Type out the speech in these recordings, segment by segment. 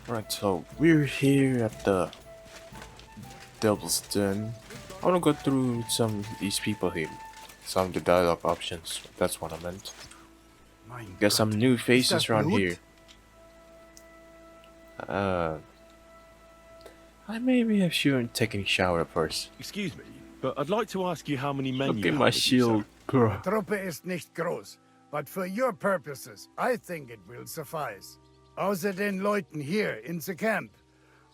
Right, so we're here at the Devil's Den. I wanna go through some of these people here. Some of the dialogue options. That's what I meant. Mein Got some Gott, new ist faces das around Blut? here. I maybe have shouldn't taking a shower first. Excuse me, but I'd like to ask you how many men Look you at have my with you, shield, bro. Truppe ist nicht groß, but for your purposes, I think it will suffice. Außer den Leuten here in the camp,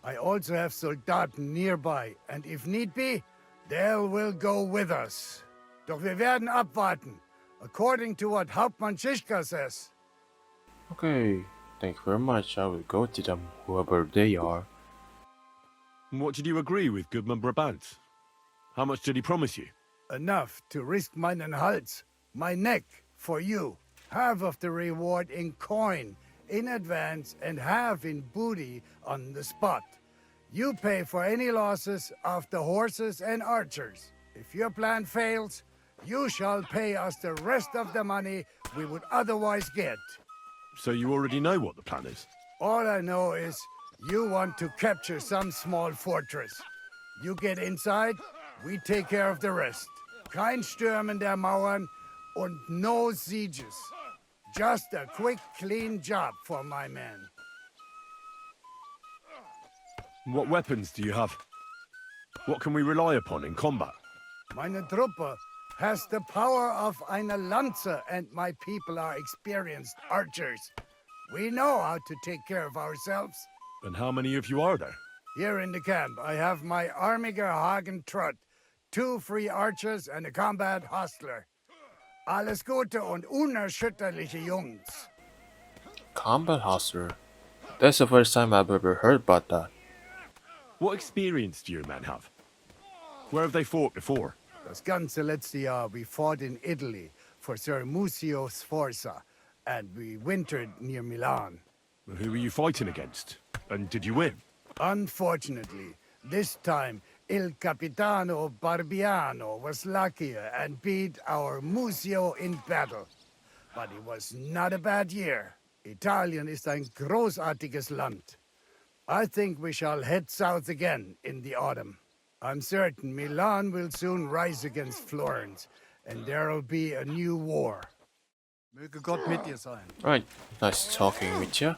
I also have Soldaten nearby, and if need be, they will go with us. Doch wir werden abwarten, according to what Hauptmann Schischka says. Okay, thank you very much. I will go to them, whoever they are. sir. What did you agree with Goodman Brabant? How much did he promise you? Enough to risk meinen Hals, my neck, for you. Half of the reward in coin, in advance, and half in booty on the spot. You pay for any losses of the horses and archers. If your plan fails, you shall pay us the rest of the money we would otherwise get. So you already know what the plan is? All I know is you want to capture some small fortress. You get inside, we take care of the rest. Kein Stürmen der Mauern und no sieges. Just a quick, clean job for my men. What weapons do you have? What can we rely upon in combat? Meine Truppe has the power of eine Lanze, and my people are experienced archers. We know how to take care of ourselves. And how many of you are there? Here in the camp, I have my Armiger Hagen Trott, 2 free archers and a combat hostler. Alles Gute und unerschütterliche Jungs. Combat Hostler. That's the first time I've ever heard about that. What experience do your men have? Where have they fought before? Das ganze letzte Jahr we fought in Italy for Sir Musio Sforza, and we wintered near Milan. Who were you fighting against? And did you win? Unfortunately, this time Il Capitano Barbiano was luckier and beat our Musio in battle. But it was not a bad year. Italien ist ein großartiges Land. I think we shall head south again in the autumn. I'm certain Milan will soon rise against Florence, and there'll be a new war. Möge Gott mit dir sein. Right, nice talking with you.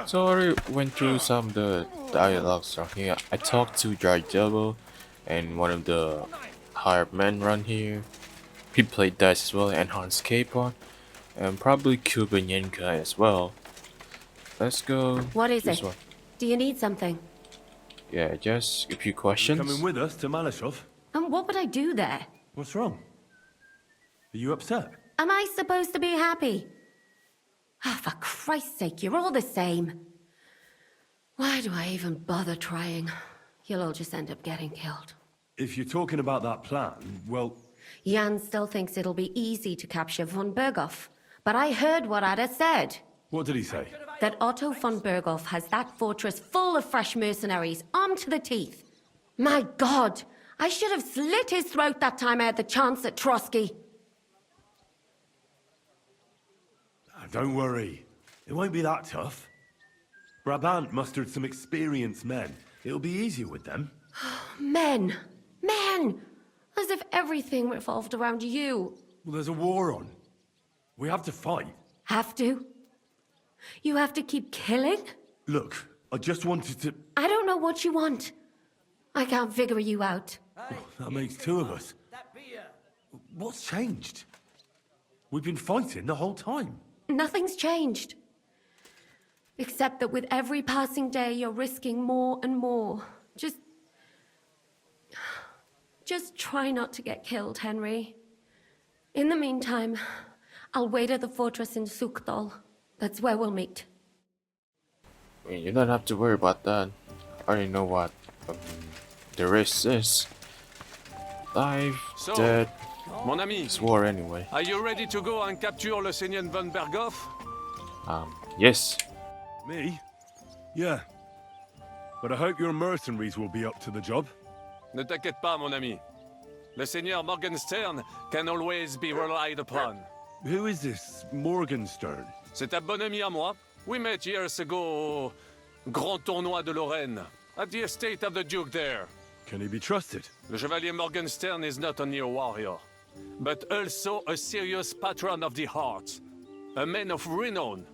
So I already went through some of the dialogues around here. I talked to Dry Devil and one of the hired men around here. He played dice as well, and Hans Capon, and probably Cuban Yenka as well. Let's go. What is this it? one. Do you need something? Yeah, just a few questions. Coming with us to Malashov? And what would I do there? What's wrong? Are you upset? Am I supposed to be happy? Ah, for Christ's sake, you're all the same. Why do I even bother trying? You'll all just end up getting killed. If you're talking about that plan, well, Jan still thinks it'll be easy to capture von Bergow. But I heard what Ada said. what did he say? That Otto von Bergow has that fortress full of fresh mercenaries, armed to the teeth. My God! I should have slit his throat that time I had the chance at Trotsky. Don't worry. It won't be that tough. Brabant mustered some experienced men. It'll be easier with them. Men! Men! As if everything revolved around you. Well, there's a war on. We have to fight. Have to? You have to keep killing? Look, I just wanted to... I don't know what you want. I can't figure you out. That makes 2 of us. What's changed? We've been fighting the whole time. Nothing's changed. Except that with every passing day, you're risking more and more. Just try not to get killed, Henry. In the meantime, I'll wait at the fortress in Sukdal. That's where we'll meet. I mean, you don't have to worry about that. I already know what the risk is. Life, So, dead, Mon ami, it's war anyway. are you ready to go and capture le Seigneur von Bergow? Yes. Me? Yeah. But I hope your mercenaries will be up to the job. Ne t'inquiète pas, mon ami. Le Seigneur Morgenstern can always be relied upon. Who is this Morgenstern? C'est un bon ami à moi. We met years ago Grand Tournoi de Lorraine, at the estate of the Duke there. Can he be trusted? Le Chevalier Morgenstern is not only a warrior, but also a serious patron of the heart. A man of renown.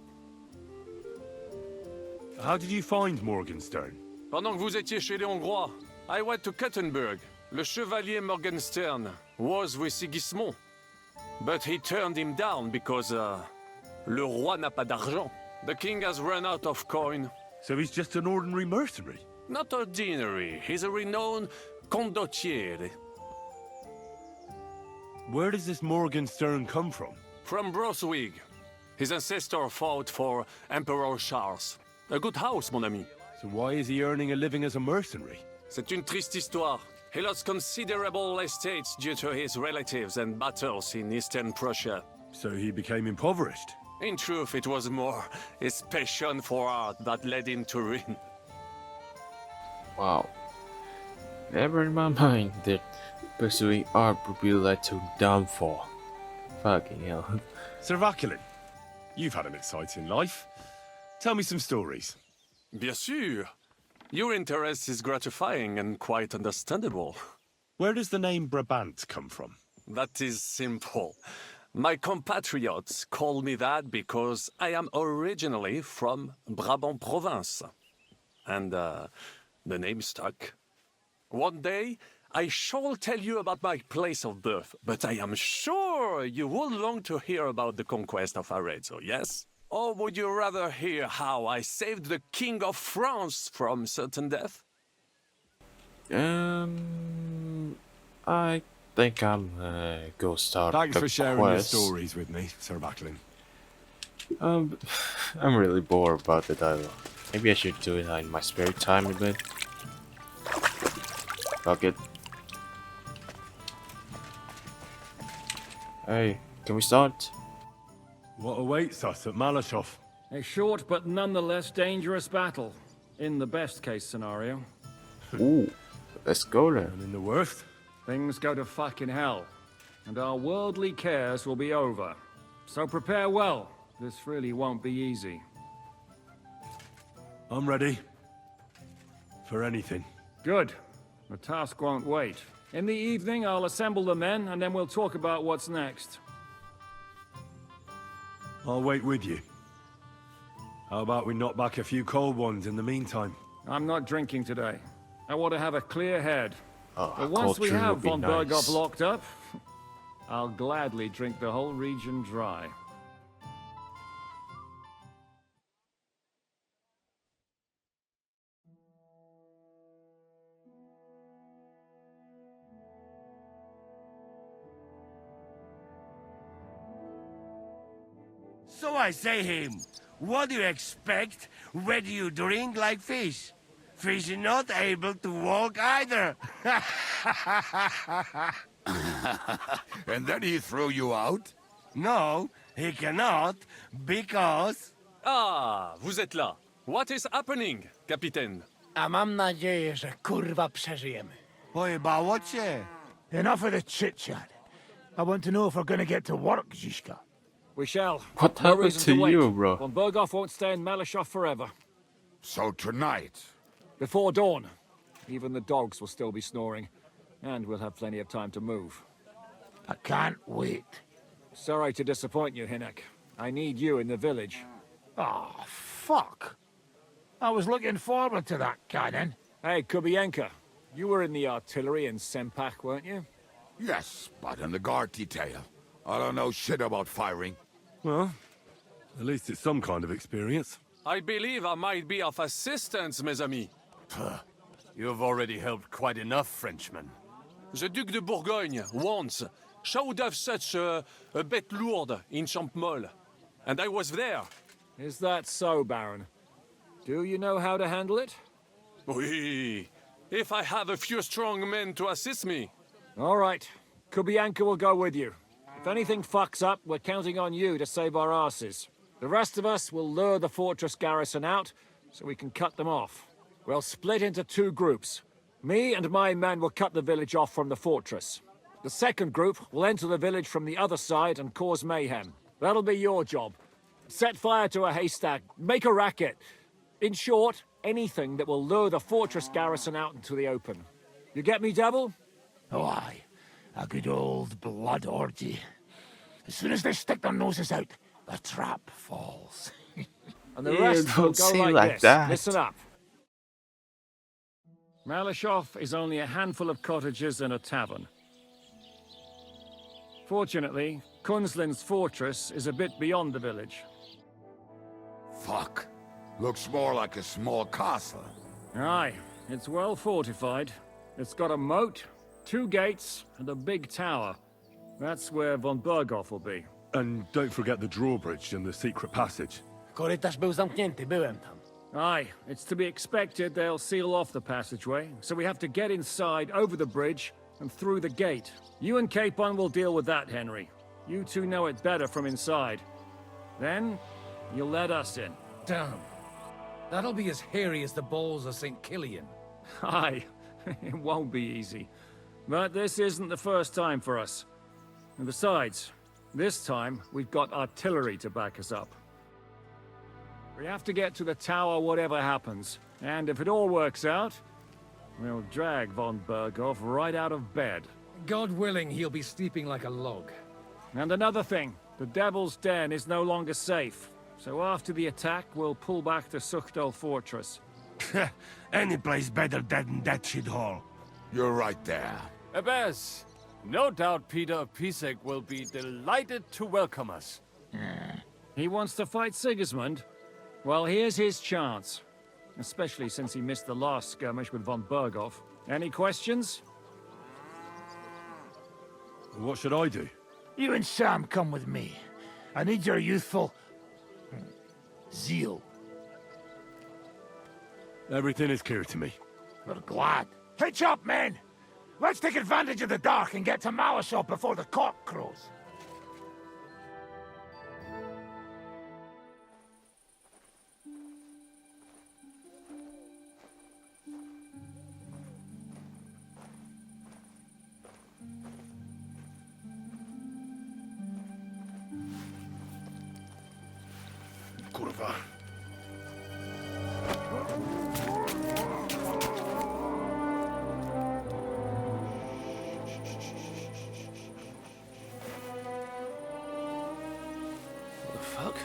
How did you find Morgenstern? Pendant que vous étiez chez les Hongrois, I went to Kettenberg. Le Chevalier Morgenstern was with Sigismund. But he turned him down because, le roi n'a pas d'argent. The king has run out of coin. So he's just an ordinary mercenary? Not ordinary. He's a renowned condottiere. Where does this Morgenstern come from? From Brunswick. His ancestor fought for Emperor Charles. A good house, mon ami. So why is he earning a living as a mercenary? C'est une triste histoire. He lost considerable estates due to his relatives and battles in Eastern Prussia. So he became impoverished? In truth, it was more his passion for art that led him to ruin. Wow. Never in my mind that pursuing art would be led to downfall. Fucking hell. Sir Vaculin, you've had an exciting life. Tell me some stories. Bien sûr. Your interest is gratifying and quite understandable. Where does the name Brabant come from? That is simple. My compatriots call me that because I am originally from Brabant province. And, the name stuck. One day, I shall tell you about my place of birth, but I am sure you will long to hear about the conquest of Arezzo, yes? Or would you rather hear how I saved the King of France from certain death? I think I'm go start Thanks the for sharing quest. your stories with me, Sir Vaculin. I'm really bored about the dialogue. Maybe I should do it in my spare time a bit. Fuck it. Hey, can we start? What awaits us at Malashov? A short but nonetheless dangerous battle, in the best case scenario. Ooh, let's go then. And in the worst? Things go to fucking hell, and our worldly cares will be over. So prepare well. This really won't be easy. I'm ready. For anything. Good. The task won't wait. In the evening, I'll assemble the men, and then we'll talk about what's next. I'll wait with you. How about we knock back a few cold ones in the meantime? I'm not drinking today. I want to have a clear head. Oh, But a once cold we drink have would be von nice. Bergow locked up, I'll gladly drink the whole region dry. So I say him, what do you expect when you drink like fish? Fish is not able to walk either. And then he threw you out? No, he cannot, because... Ah, vous êtes là. What is happening, Capitaine? A mam nadzieję, że kurwa przeżyjemy. Pojebało cię. Enough of the chit-chat. I want to know if we're gonna get to work, Zizka. We shall. What No happened reason to wait. you, bro? Von Bergow won't stay in Malashov forever. So tonight, Before dawn, even the dogs will still be snoring, and we'll have plenty of time to move. I can't wait. Sorry to disappoint you, Hinek. I need you in the village. Oh, fuck. I was looking forward to that cannon. Hey, Kubienka, you were in the artillery in Sempak, weren't you? yes, but in the guard detail. I don't know shit about firing. Well, at least it's some kind of experience. I believe I might be of assistance, mes amis. You've already helped quite enough, Frenchmen. The Duc de Bourgogne, once, showed off such a bête lourde in Champmol. And I was there. Is that so, Baron? Do you know how to handle it? Oui, if I have a few strong men to assist me. All right. Kubianka will go with you. If anything fucks up, we're counting on you to save our asses. The rest of us will lure the fortress garrison out, so we can cut them off. We'll split into two groups. Me and my men will cut the village off from the fortress. The second group will enter the village from the other side and cause mayhem. That'll be your job. Set fire to a haystack. Make a racket. In short, anything that will lure the fortress garrison out into the open. You get me, Devil? Oh, aye. A good old blood orgy. As soon as they stick their noses out, the trap falls. And the Yeah, rest will don't go say like like this. that. Listen up. Malashov is only a handful of cottages and a tavern. Fortunately, Kunzlin's fortress is a bit beyond the village. Fuck. Looks more like a small castle. Aye, it's well fortified. It's got a moat, 2 gates, and a big tower. That's where von Bergow will be. And don't forget the drawbridge and the secret passage. Korytarz był zamknięty, byłem tam. Aye, it's to be expected they'll seal off the passageway, so we have to get inside, over the bridge, and through the gate. You and Capon will deal with that, Henry. You two know it better from inside. Then, you'll let us in. Damn. That'll be as hairy as the balls of St. Killian. Aye, it won't be easy. But this isn't the first time for us. And besides, this time, we've got artillery to back us up. We have to get to the tower whatever happens. And if it all works out, we'll drag von Bergow right out of bed. God willing, he'll be sleeping like a log. And another thing, the Devil's Den is no longer safe. So after the attack, we'll pull back to Suchdol Fortress. Any place better than that shithole. You're right there. Abbas, no doubt Peter of Pisek will be delighted to welcome us. He wants to fight Sigismund? Well, here's his chance. Especially since he missed the last skirmish with von Bergow. Any questions? What should I do? You and Sam come with me. I need your youthful... zeal. Everything is clear to me. We're glad. Hitch up, men! Let's take advantage of the dark and get to Malashov before the cock crows. Kurwa. What the fuck?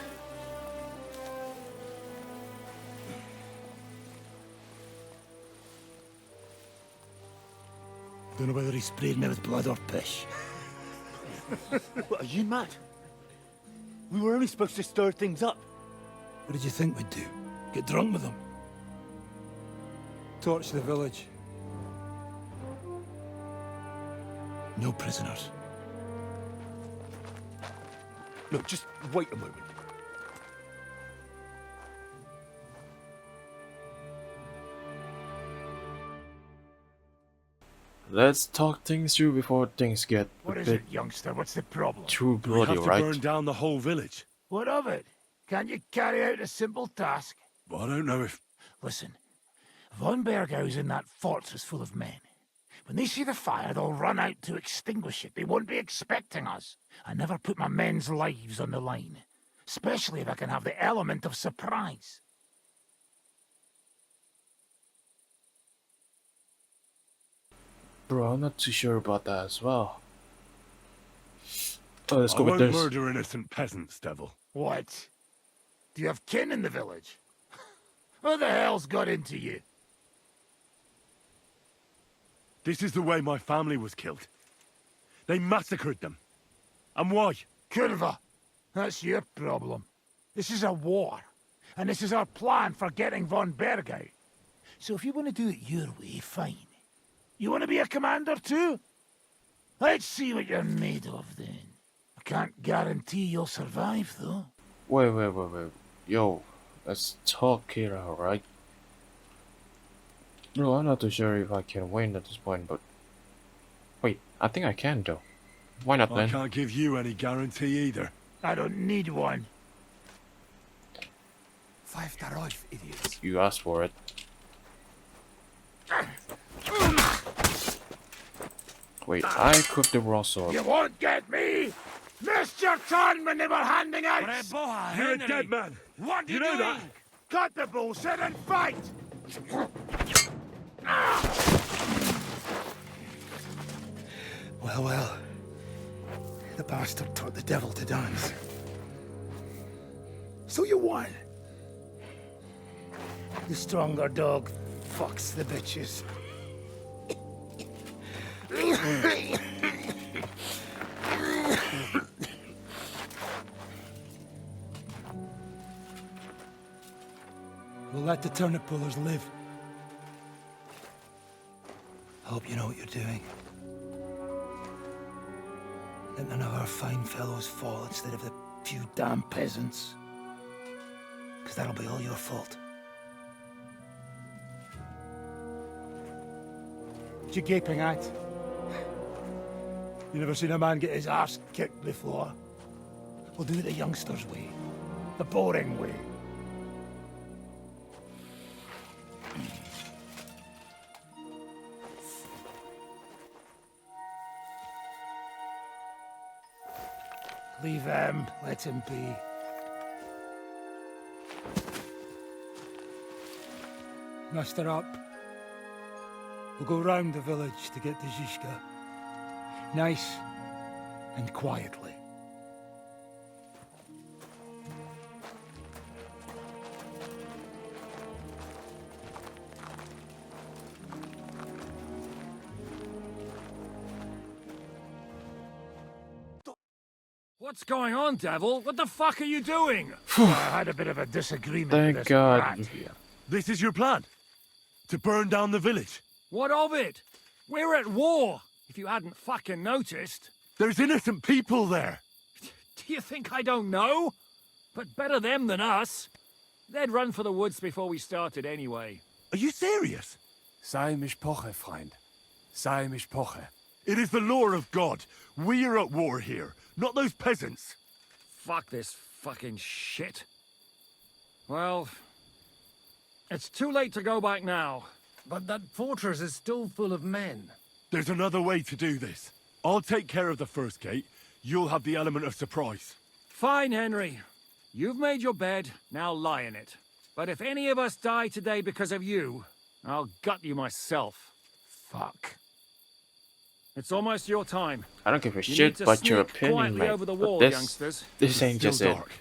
Don't know whether he sprayed me with blood or piss. What, are you mad? We were only supposed to stir things up. What did you think we'd do? Get drunk with them? Torch the village. No prisoners. Look, just wait a moment. Let's talk things through before things get a What is bit it, youngster? What's the problem? too We bloody, have to right? burn down the whole village. What of it? Can't you carry out a simple task? But I don't know if... Listen, von Bergow's in that fortress full of men. When they see the fire, they'll run out to extinguish it. They won't be expecting us. I never put my men's lives on the line, especially if I can have the element of surprise. Bro, I'm not too sure about that as well. Oh, let's I go with won't this. murder innocent peasants, Devil. What? Do you have kin in the village? Who the hell's got into you? This is the way my family was killed. They massacred them. And why? Kurva, that's your problem. This is a war, and this is our plan for getting von Bergow. So if you want to do it your way, fine. You want to be a commander too? Let's see what you're made of then. I can't guarantee you'll survive, though. Wait. Yo, let's talk here, alright? Bro, I'm not too sure if I can win at this point, but... Wait, I think I can, though. Why not, I then? can't give you any guarantee either. I don't need one. Five Taroif, idiots. You asked for it. Wait, I equipped the raw sword. You won't get me! Missed your turn when they were handing out! Breboha, You're Henry. a dead man. What are You you know doing? that? Cut the bullshit and fight! Well, well. The bastard taught the devil to dance. So you won. The stronger dog fucks the bitches. We'll let the turnip pullers live. I hope you know what you're doing. Let none of our fine fellows fall instead of the few damn peasants. Because that'll be all your fault. What you gaping at? You never seen a man get his arse kicked before? We'll do it the youngsters' way. The boring way. Leave him. Let him be. Muster up. We'll go round the village to get to Zizka. Nice and quietly. What's going on, Devil? What the fuck are you doing? I had a bit of a disagreement Thank with this God. rat here. This is your plan? To burn down the village? What of it? We're at war, if you hadn't fucking noticed. There's innocent people there. Do you think I don't know? But better them than us. They'd run for the woods before we started anyway. Are you serious? Sei mich poche, Freund. Sei mich poche. It is the law of God. We are at war here, not those peasants. Fuck this fucking shit. Well, it's too late to go back now. But that fortress is still full of men. There's another way to do this. I'll take care of the first gate. You'll have the element of surprise. Fine, Henry. You've made your bed, now lie in it. But if any of us die today because of you, I'll gut you myself. Fuck. It's almost your time. I don't give a You shit need to about your sneak opinion, quietly mate. over the But wall, this youngsters. ain't Still just it. dark.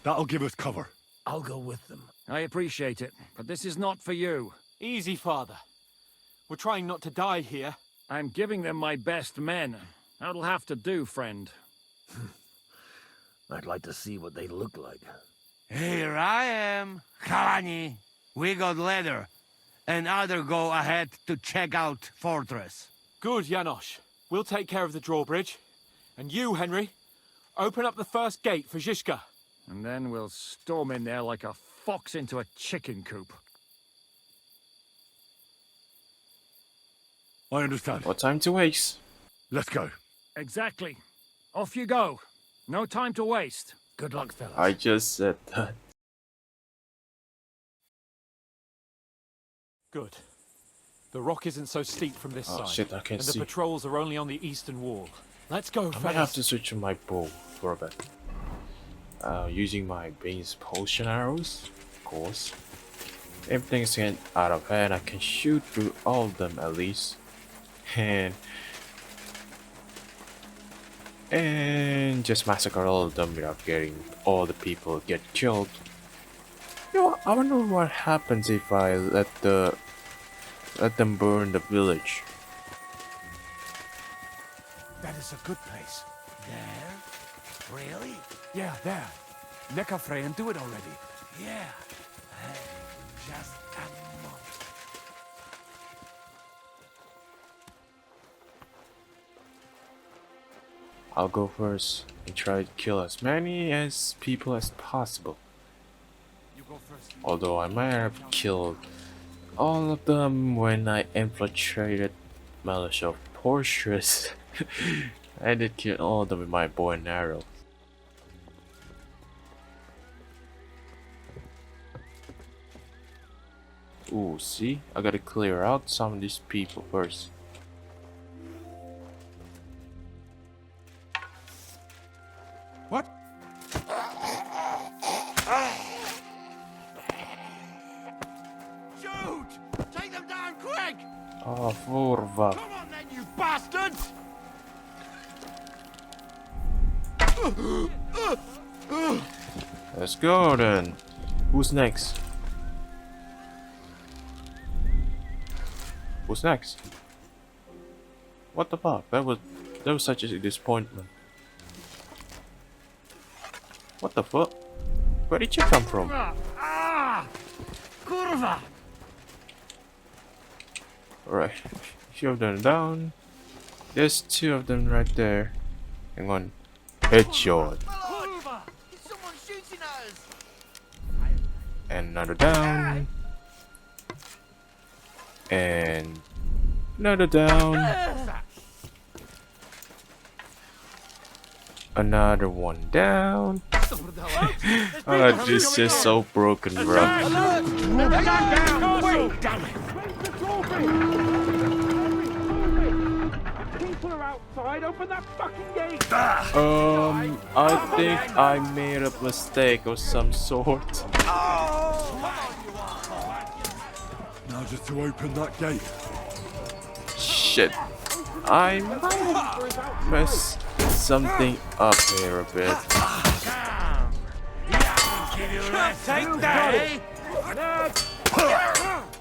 That'll give us cover. I'll go with them. I appreciate it, but this is not for you. Easy, Father. We're trying not to die here. I'm giving them my best men. That'll have to do, friend. I'd like to see what they look like. Here I am, Kalani. We got leather. And other go ahead to check out fortress. Good, Janosch. We'll take care of the drawbridge. And you, Henry, open up the first gate for Zizka. And then we'll storm in there like a fox into a chicken coop. I understand. No time to waste. Let's go. Exactly. Off you go. No time to waste. Good luck, fellas. I just said that. Good. The rock isn't so steep from this Oh side. shit, I can and see. the patrols are only on the eastern wall. Let's go, I might have fellas. to switch to my bow for a bit. Using my base potion arrows, of course. If things get out of hand, I can shoot through all of them at least. And just massacre all of them without getting all the people get killed. You know, I wonder what happens if I let them burn the village. That is a good place. There? Really? Yeah, there. Lecker frei and do it already. Yeah. Just a moment. I'll go first and try to kill as many as people as possible. You go first. Although I might have killed all of them when I infiltrated Militia Fortress. I did kill all of them with my bow and arrow. Ooh, see? I gotta clear out some of these people first. Oh, kurva. Come on then, you bastards! Let's go then. Who's next? Who's next? What the fuck? That was such a disappointment. What the fuck? Where did you come from? Kurva! Alright, few of them down. There's 2 of them right there. Hang on. Headshot. Kurva! Someone shooting at us! And another down. And another down. Another one down. Oh, this is so broken, bro. Wait, damn it! People are outside. Open that fucking gate. I think I made a mistake of some sort. Now just to open that gate. Shit. I might mess something up here a bit. Take that, eh?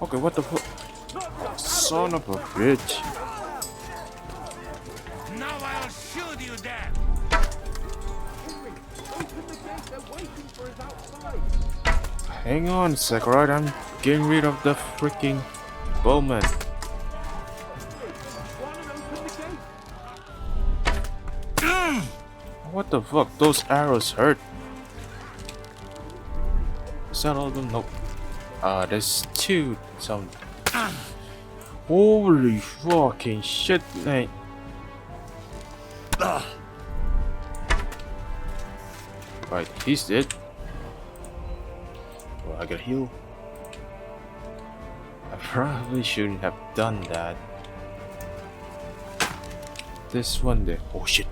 Okay, what the fuck? Son of a bitch. Now I'll shoot you then! Hang on a sec, right? I'm getting rid of the freaking bowman. What the fuck? Those arrows hurt. Is that all of them? Nope. There's 2. Some. Holy fucking shit, mate. Right, he's dead. Well, I gotta heal. I probably shouldn't have done that. This one there. Oh shit.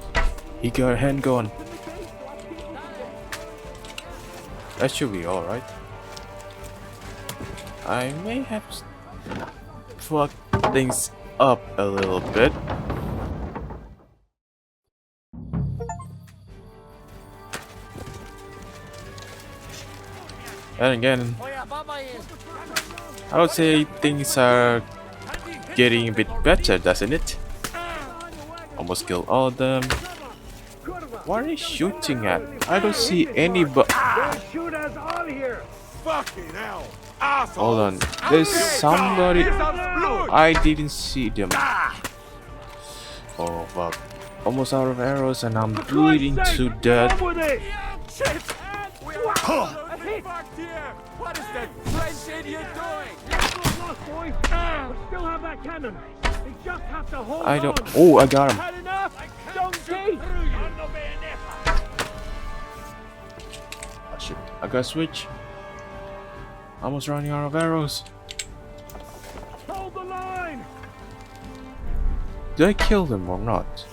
He got a handgun. That should be alright. I may have fucked things up a little bit. And again, I would say things are getting a bit better, doesn't it? Almost killed all of them. What are they shooting at? I don't see anybody. Shoot us all here. Fucking hell! Hold on, there's somebody. I didn't see them. Oh fuck. Almost out of arrows and I'm bleeding to death. What is that French idiot doing? Still have that cannon. They just have to hold I don't. Oh, I got him. Had enough? Donkey! Oh, shit. I got switch. Almost running out of arrows. Hold the line! Did I kill them or not?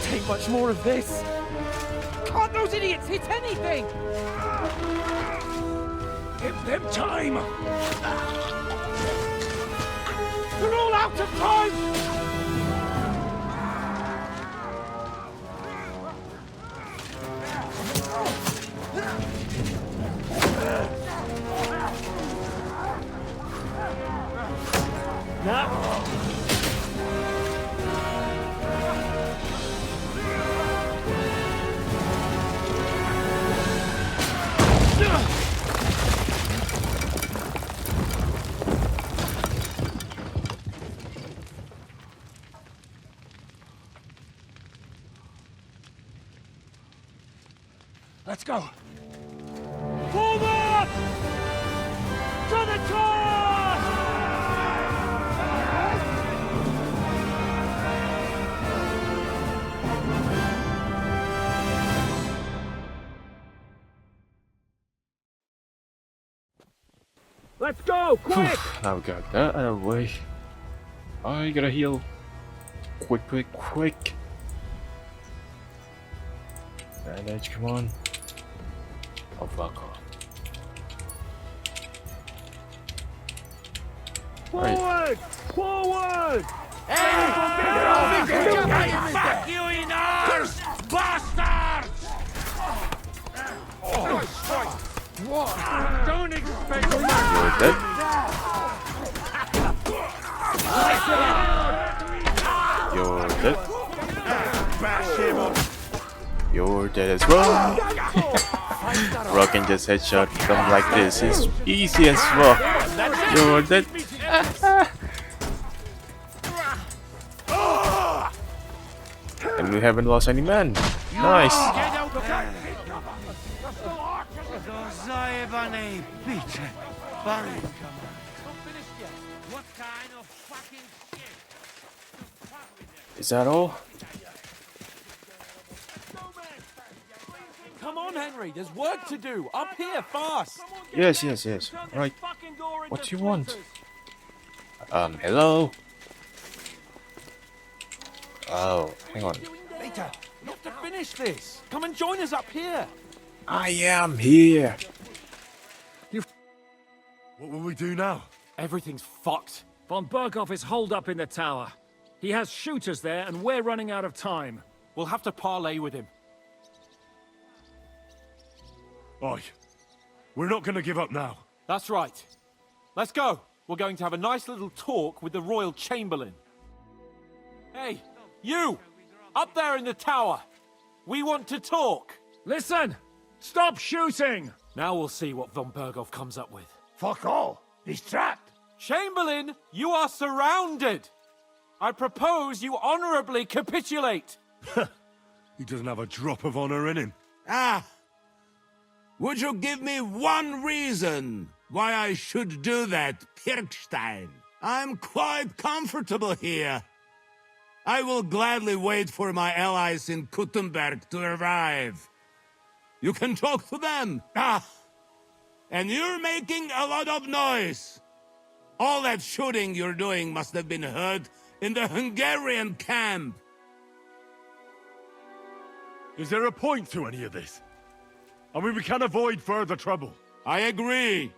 Take much more of this. Can't those idiots hit anything? Give them time! They're all out of time! Let's go. Forward! To the charge! Let's go, quick! Now we got that out of the way. I gotta heal. Quick, quick, quick. Bandage, come on. Oh, fuck off. Forward! Forward! Fuck you in ours, bastards! Don't expect You're dead. You're dead. Bash him up. You're dead as well. Rock can just headshot them like this. It's easy as fuck. You're dead. And we haven't lost any men. Nice. Is that all? Come on, Henry. There's work to do. Up here, fast. Yes, yes, yes. Right. What do you want? Hello? Oh, hang on. Peter, you have to finish this. Come and join us up here. I am here. What will we do now? Everything's fucked. Von Bergow is holed up in the tower. He has shooters there, and we're running out of time. We'll have to parley with him. Oi. We're not gonna give up now. That's right. Let's go. We're going to have a nice little talk with the Royal Chamberlain. Hey, you! Up there in the tower! We want to talk! Listen! Stop shooting! Now we'll see what von Bergow comes up with. Fuck all. He's trapped. Chamberlain, you are surrounded! I propose you honorably capitulate! He doesn't have a drop of honor in him. Ah! Would you give me one reason why I should do that, Pirkstein? I'm quite comfortable here. I will gladly wait for my allies in Kuttenberg to arrive. You can talk to them. Ah! And you're making a lot of noise. All that shooting you're doing must have been heard in the Hungarian camp. Is there a point to any of this? I mean, we can avoid further trouble. I agree.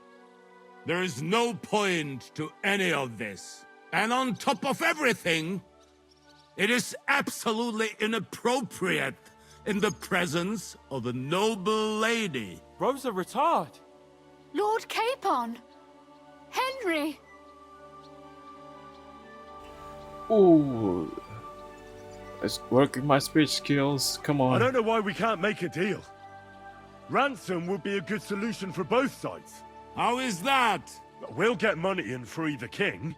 There is no point to any of this. And on top of everything, it is absolutely inappropriate in the presence of a noble lady. Rosa Retard. Lord Capon! Henry! Ooh. Let's work with my speech skills. Come on. I don't know why we can't make a deal. Ransom would be a good solution for both sides. How is that? We'll get money and free the king,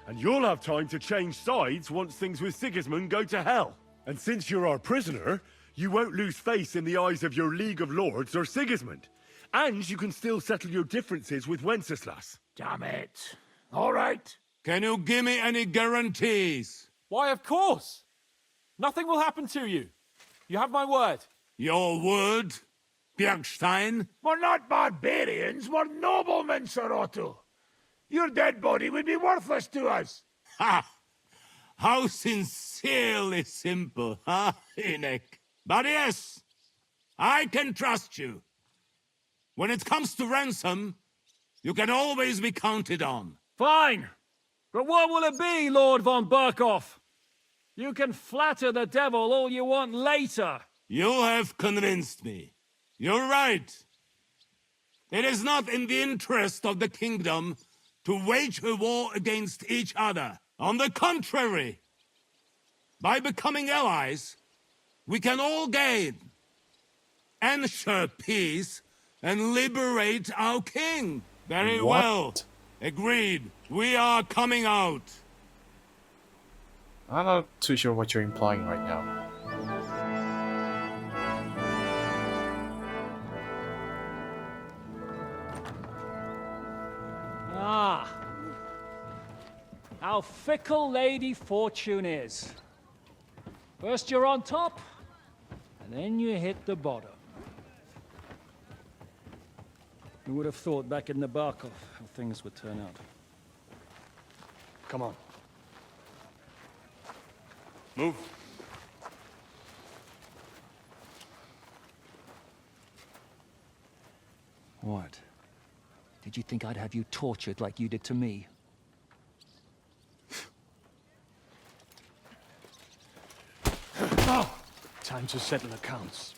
and you'll have time to change sides once things with Sigismund go to hell. And since you're our prisoner, you won't lose face in the eyes of your League of Lords or Sigismund. And you can still settle your differences with Wenceslas. Damn it. All right. Can you give me any guarantees? Why, of course! Nothing will happen to you. You have my word. Your word, Bjergstein? We're not barbarians, we're noblemen, Sir Otto. Your dead body would be worthless to us. Ha! How sincerely simple, huh, Enoch? But yes, I can trust you. When it comes to ransom, you can always be counted on. Fine. But what will it be, Lord von Bergow? You can flatter the devil all you want later. You have convinced me. You're right. It is not in the interest of the kingdom to wage a war against each other. On the contrary, by becoming allies, we can all gain, ensure peace, and liberate our king. Very What? well. Agreed. We are coming out. I'm not too sure what you're implying right now. Ah. How fickle Lady Fortune is. First you're on top, and then you hit the bottom. Who would have thought back in the Bergow how things would turn out? Come on. Move. What? Did you think I'd have you tortured like you did to me? Time to settle accounts.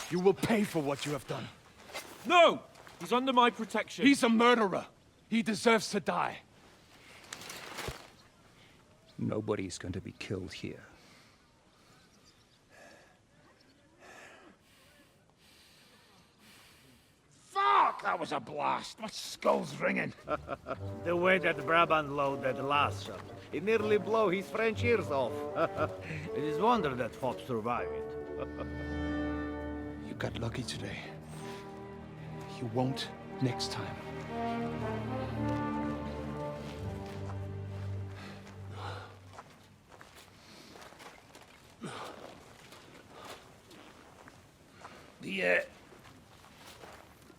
You will pay for what you have done. No! He's under my protection. He's a murderer. He deserves to die. Nobody's going to be killed here. Fuck! That was a blast. My skull's ringing. The way that Brabant loaded last shot, it nearly blow his French ears off. It is wonder that Hop survived it. You got lucky today. You won't next time.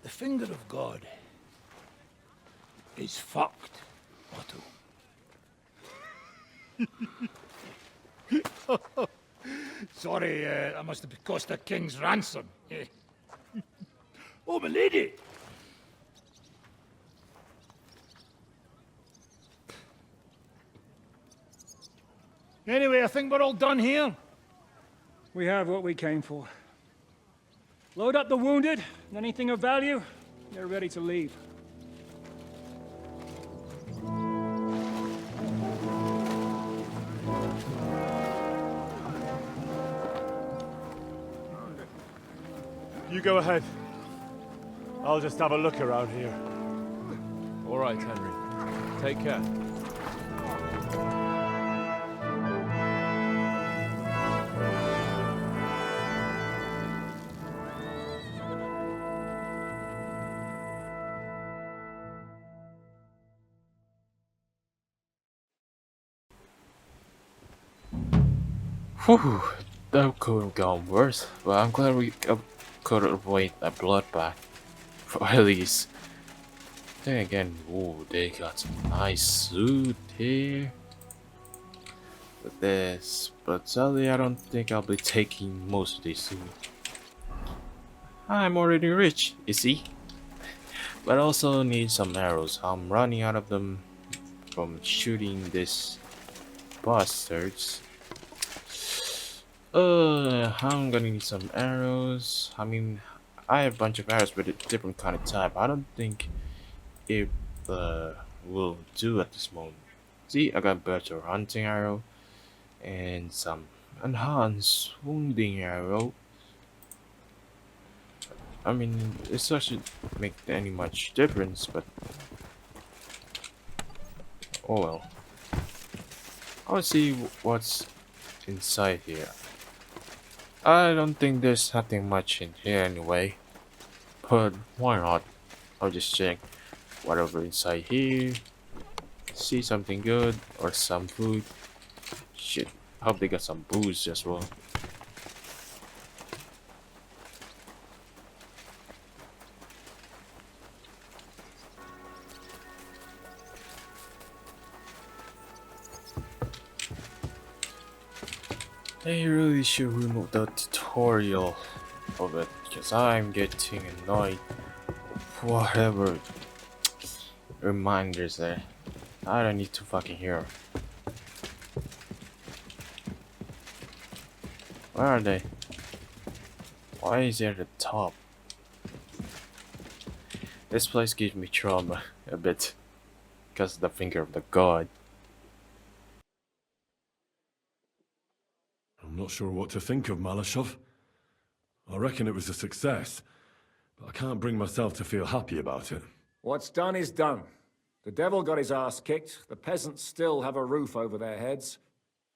The finger of God is fucked, Otto. Sorry, that must have cost a king's ransom. Oh, my lady! Anyway, I think we're all done here. We have what we came for. Load up the wounded, and anything of value, they're ready to leave. You go ahead. I'll just have a look around here. All right, Henry. Take care. Whew, that could have gone worse, but I'm glad we could avoid a bloodbath, for at least. Then again, ooh, they got some nice suit here with this, but sadly I don't think I'll be taking most of this suit. I'm already rich, you see? But I also need some arrows. I'm running out of them from shooting these bastards. I'm gonna need some arrows. I mean, I have a bunch of arrows, but a different kind of type. I don't think it will do at this moment. See, I got better hunting arrow and some enhanced wounding arrow. I mean, it doesn't make any much difference, but oh well. I'll see what's inside here. I don't think there's nothing much in here anyway, but why not? I'll just check whatever inside here. See something good or some food. Shit, I hope they got some booze as well. They really should remove the tutorial of it, because I'm getting annoyed with whatever reminders there. I don't need to fucking hear. Where are they? Why is it at the top? This place gives me trauma a bit because of the finger of the god. I'm not sure what to think of Malashov. I reckon it was a success, but I can't bring myself to feel happy about it. What's done is done. The devil got his ass kicked, the peasants still have a roof over their heads.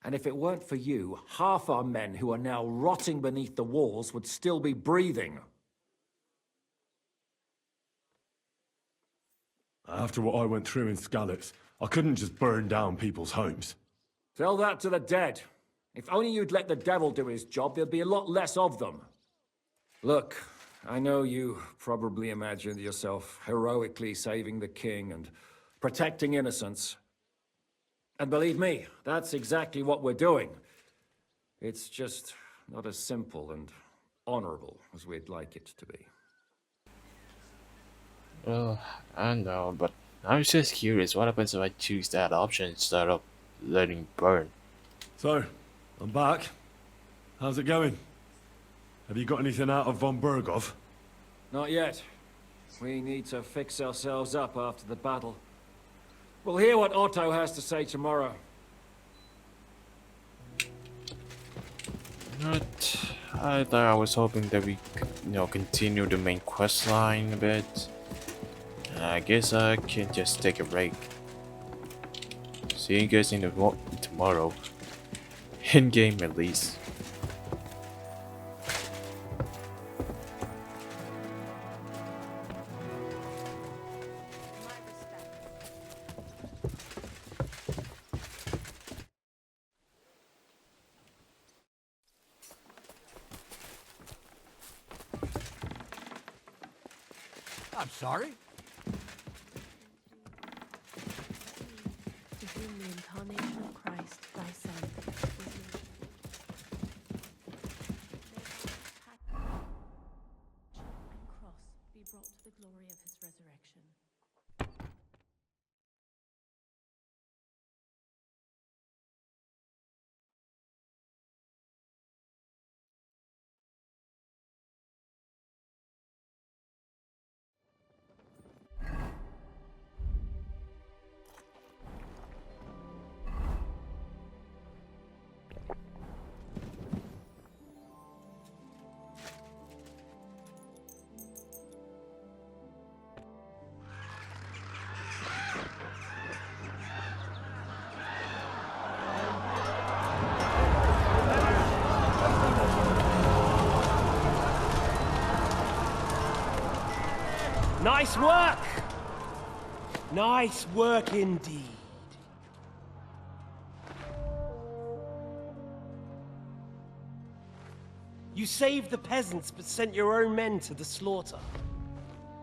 And if it weren't for you, half our men who are now rotting beneath the walls would still be breathing. After what I went through in Skalitz, I couldn't just burn down people's homes. Tell that to the dead. If only you'd let the devil do his job, there'd be a lot less of them. Look, I know you probably imagined yourself heroically saving the king and protecting innocents. And believe me, that's exactly what we're doing. It's just not as simple and honorable as we'd like it to be. Well, I know, but I'm just curious. What happens if I choose that option instead of letting burn? So, I'm back. How's it going? Have you got anything out of von Bergow? Not yet. We need to fix ourselves up after the battle. We'll hear what Otto has to say tomorrow. Not. I was hoping that we could, continue the main quest line a bit. I guess I can just take a break. See you guys in tomorrow. In game at least. I'm sorry? To whom the incarnation of Christ, thy Son, and cross be brought to the glory of his resurrection. Nice work! Nice work indeed. You saved the peasants but sent your own men to the slaughter.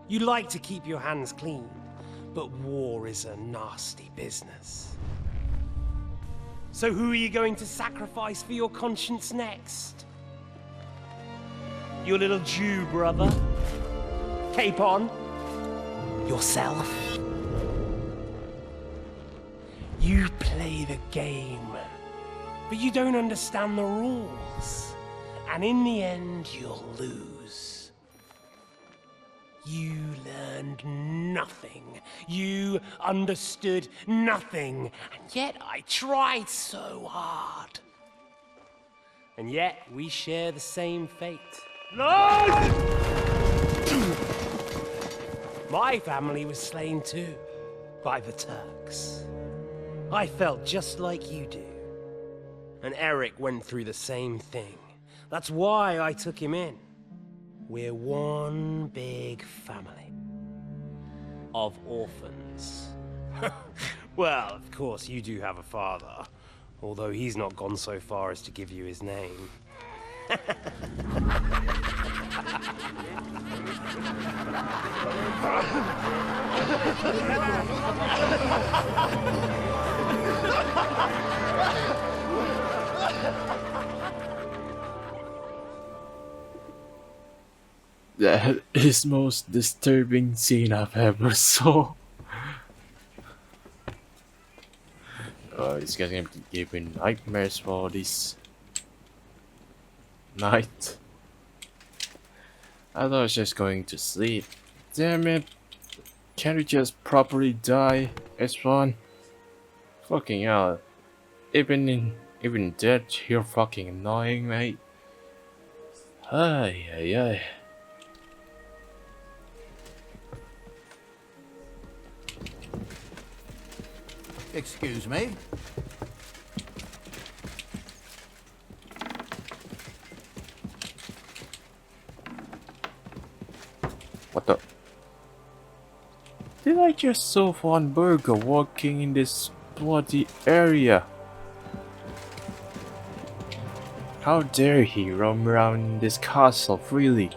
You like to keep your hands clean, but war is a nasty business. So who are you going to sacrifice for your conscience next? Your little Jew brother? Capon? Yourself? You play the game, but you don't understand the rules. And in the end, you'll lose. You learned nothing. You understood nothing. And yet I tried so hard. And yet we share the same fate. Lord! My family was slain too, by the Turks. I felt just like you do. And Eric went through the same thing. That's why I took him in. We're one big family. Of orphans. Well, of course, you do have a father. Although he's not gone so far as to give you his name. That is most disturbing scene I've ever saw. This guy's gonna be giving nightmares for this night. I thought I was just going to sleep. Damn it. Can't we just properly die? It's fun. Fucking hell. Even dead, you're fucking annoying, mate. Ay, ay, ay. Excuse me? What the? Did I just saw von Bergow walking in this bloody area? How dare he roam around this castle freely?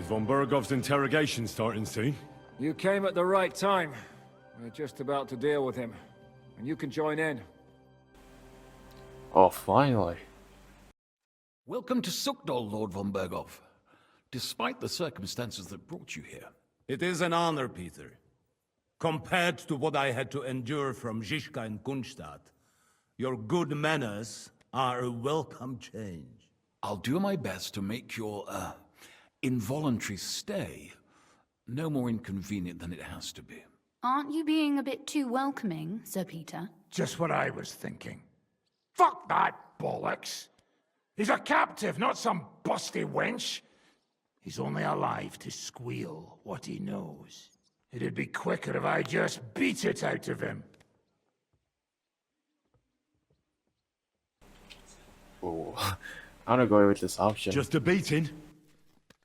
von Bergow's interrogation starting soon? You came at the right time. We're just about to deal with him. And you can join in. Oh, finally. Welcome to Sukdol, Lord von Bergow. Despite the circumstances that brought you here. It is an honor, Peter. Compared to what I had to endure from Zizka and Kunstadt, your good manners are a welcome change. I'll do my best to make your, involuntary stay no more inconvenient than it has to be. Aren't you being a bit too welcoming, Sir Peter? Just what I was thinking. Fuck that bollocks! He's a captive, not some busty wench. He's only alive to squeal what he knows. It'd be quicker if I just beat it out of him. Oh, I'm gonna go with this option. Just a beating?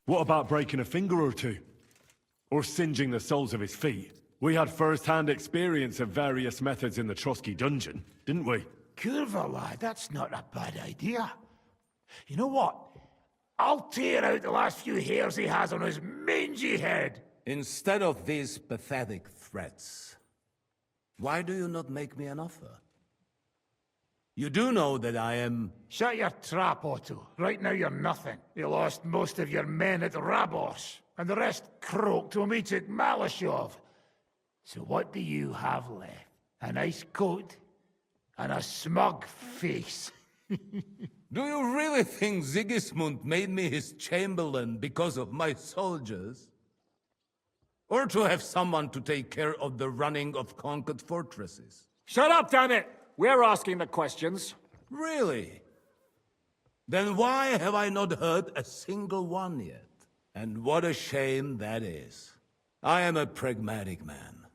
What about breaking a finger or two? Or singeing the soles of his feet? We had first-hand experience of various methods in the Trotsky dungeon, didn't we? Curva, lad, that's not a bad idea. You know what? I'll tear out the last few hairs he has on his mangy head. Instead of these pathetic threats, why do you not make me an offer? You do know that I am... Shut your trap, Otto. Right now you're nothing. You lost most of your men at Rabos, and the rest croaked when we took Malashov. So what do you have left? A nice coat and a smug face. Do you really think Sigismund made me his chamberlain because of my soldiers? Or to have someone to take care of the running of conquered fortresses? Shut up, damn it! We're asking the questions. Really? Then why have I not heard a single one yet? And what a shame that is. I am a pragmatic man,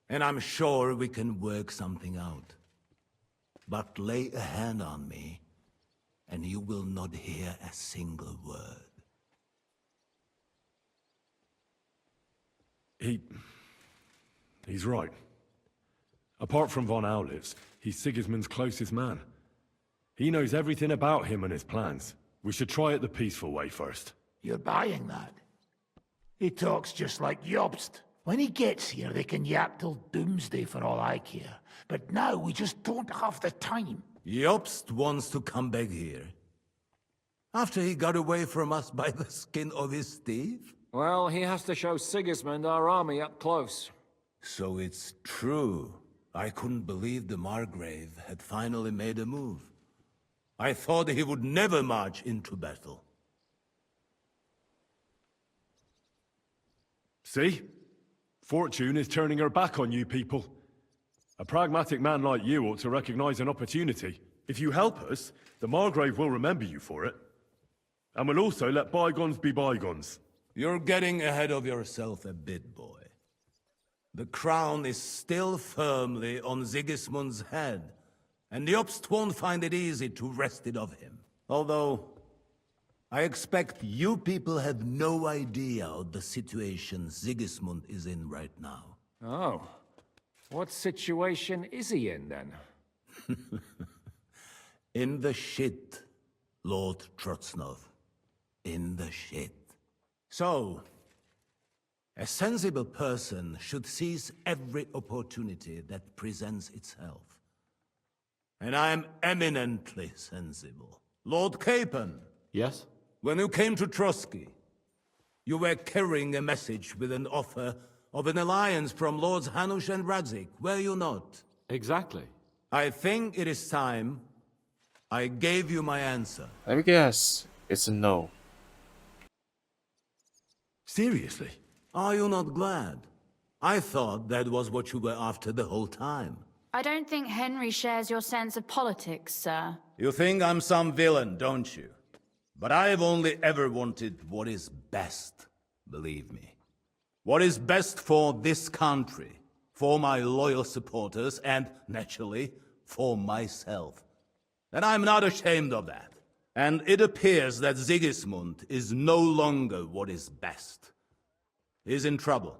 and I'm sure we can work something out. But lay a hand on me, and you will not hear a single word. He's right. Apart from von Aulitz, he's Sigismund's closest man. He knows everything about him and his plans. We should try it the peaceful way first. You're buying that? He talks just like Jobst. When he gets here, they can yap till doomsday for all I care. But now we just don't have the time. Jobst wants to come back here. After he got away from us by the skin of his teeth? Well, he has to show Sigismund our army up close. So it's true. I couldn't believe the Margrave had finally made a move. I thought he would never march into battle. See? Fortune is turning her back on you people. A pragmatic man like you ought to recognize an opportunity. If you help us, the Margrave will remember you for it. And we'll also let bygones be bygones. You're getting ahead of yourself a bit, boy. The crown is still firmly on Sigismund's head, and Jobst won't find it easy to wrest it of him. Although, I expect you people have no idea of the situation Sigismund is in right now. Oh. What situation is he in, then? In the shit, Lord Trotsnov. In the shit. So, a sensible person should seize every opportunity that presents itself. And I am eminently sensible. Lord Capon. Yes? When you came to Trotsky, you were carrying a message with an offer of an alliance from Lords Hanush and Radzik, were you not? Exactly. I think it is time I gave you my answer. Let me guess. It's a no. Seriously? Are you not glad? I thought that was what you were after the whole time. I don't think Henry shares your sense of politics, sir. You think I'm some villain, don't you? But I've only ever wanted what is best, believe me. What is best for this country, for my loyal supporters, and, naturally, for myself. And I'm not ashamed of that. And it appears that Sigismund is no longer what is best. He's in trouble,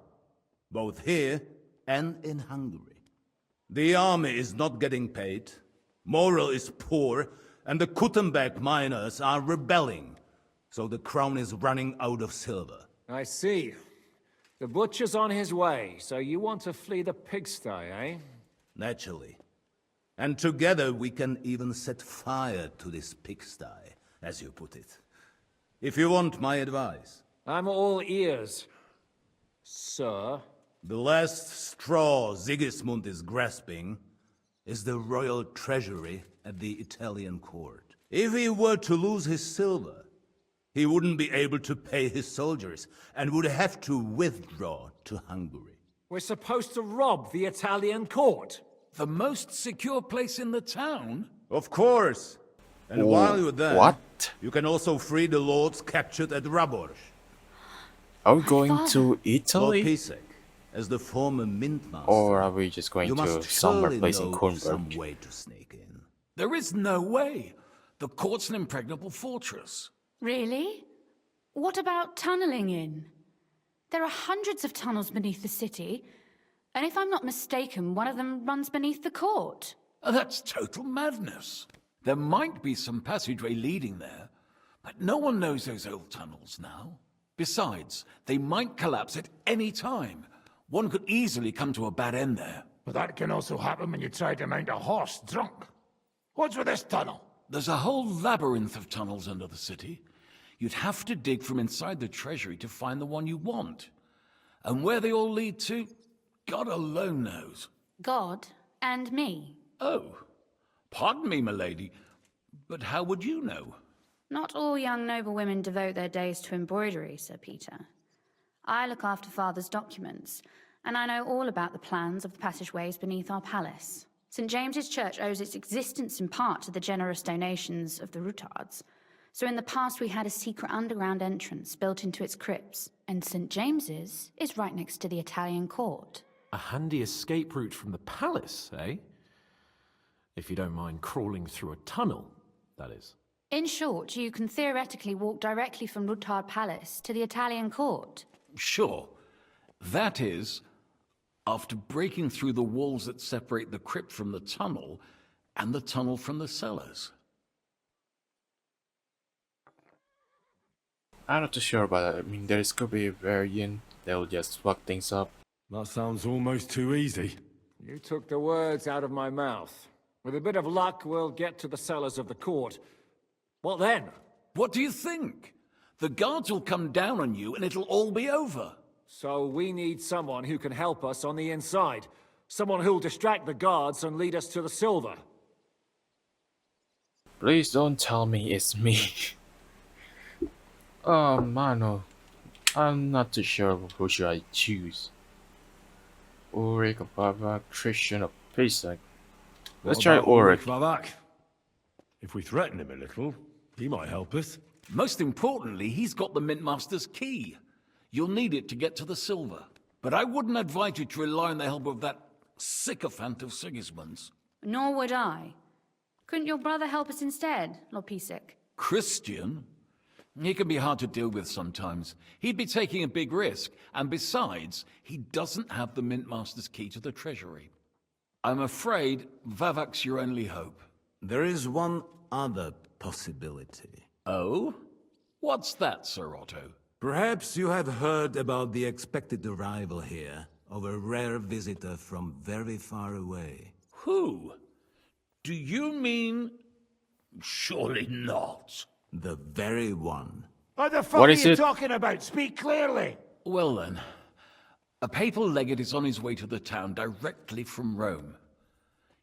both here and in Hungary. The army is not getting paid, morale is poor, and the Kuttenberg miners are rebelling, so the crown is running out of silver. I see. The butcher's on his way, so you want to flee the pigsty, eh? Naturally. And together we can even set fire to this pigsty, as you put it. If you want my advice. I'm all ears, sir. The last straw Sigismund is grasping is the royal treasury at the Italian court. If he were to lose his silver, he wouldn't be able to pay his soldiers and would have to withdraw to Hungary. We're supposed to rob the Italian court. The most secure place in the town? Of course. And while you're there, what? You can also free the lords captured at Raborz. Are we going to Italy? Lord Pisek, as the former mint master, Or are we just going to somewhere place in some Kronberg? way to sneak in. There is no way. The court's an impregnable fortress. Really? What about tunneling in? There are hundreds of tunnels beneath the city, and if I'm not mistaken, one of them runs beneath the court. That's total madness. There might be some passageway leading there, but no one knows those old tunnels now. Besides, they might collapse at any time. One could easily come to a bad end there. But that can also happen when you try to mount a horse drunk. What's with this tunnel? There's a whole labyrinth of tunnels under the city. You'd have to dig from inside the treasury to find the one you want. And where they all lead to, God alone knows. God and me. Oh, pardon me, milady, but how would you know? Not all young noble women devote their days to embroidery, Sir Peter. I look after Father's documents, and I know all about the plans of the passageways beneath our palace. St. James's Church owes its existence in part to the generous donations of the Routards. So in the past we had a secret underground entrance built into its crypts, and St. James's is right next to the Italian court. A handy escape route from the palace, eh? If you don't mind crawling through a tunnel, that is. In short, you can theoretically walk directly from Routard Palace to the Italian court. Sure. That is, after breaking through the walls that separate the crypt from the tunnel, and the tunnel from the cellars. I'm not too sure about that. I mean, there could be a variant that will just fuck things up. That sounds almost too easy. You took the words out of my mouth. With a bit of luck, we'll get to the cellars of the court. What then? What do you think? The guards will come down on you and it'll all be over. So we need someone who can help us on the inside. Someone who'll distract the guards and lead us to the silver. Please don't tell me it's me. Oh, mano. I'm not too sure who should I choose. Ulrich, Bavak, Christian, or Pesach. Let's try Ulrich. Bavak? If we threaten him a little, he might help us. Most importantly, he's got the Mint Master's key. You'll need it to get to the silver. But I wouldn't advise you to rely on the help of that sycophant of Sigismund's. Nor would I. Couldn't your brother help us instead, Lord Pisek? Christian? He can be hard to deal with sometimes. He'd be taking a big risk, and besides, he doesn't have the Mint Master's key to the treasury. I'm afraid Vavak's your only hope. There is one other possibility. Oh? What's that, Sir Otto? Perhaps you have heard about the expected arrival here of a rare visitor from very far away. Who? Do you mean... Surely not. The very one. What the fuck What are is you it? talking about? Speak clearly. Well then, a papal legate is on his way to the town directly from Rome.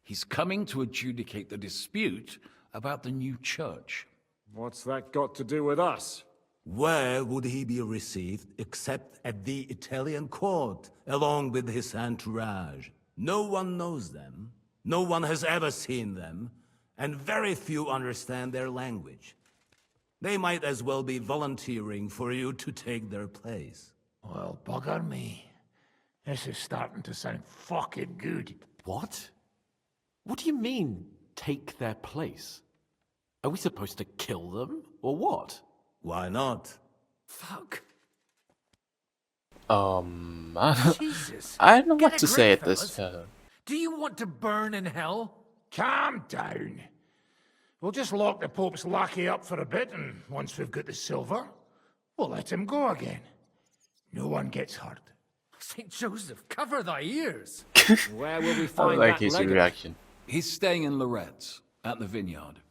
He's coming to adjudicate the dispute about the new church. What's that got to do with us? Where would he be received except at the Italian court, along with his entourage? No one knows them, no one has ever seen them, and very few understand their language. They might as well be volunteering for you to take their place. Well, bugger me. This is starting to sound fucking good. What? What do you mean, take their place? Are we supposed to kill them, or what? Why not? Fuck. Jesus. I don't know Get what a to grip, say at this. fellas. Do you want to burn in hell? Calm down. We'll just lock the Pope's lackey up for a bit, and once we've got the silver, we'll let him go again. No one gets hurt. St. Joseph, cover thy ears. Where will we I find like that his legate? reaction. He's staying in Lorette's, at the vineyard.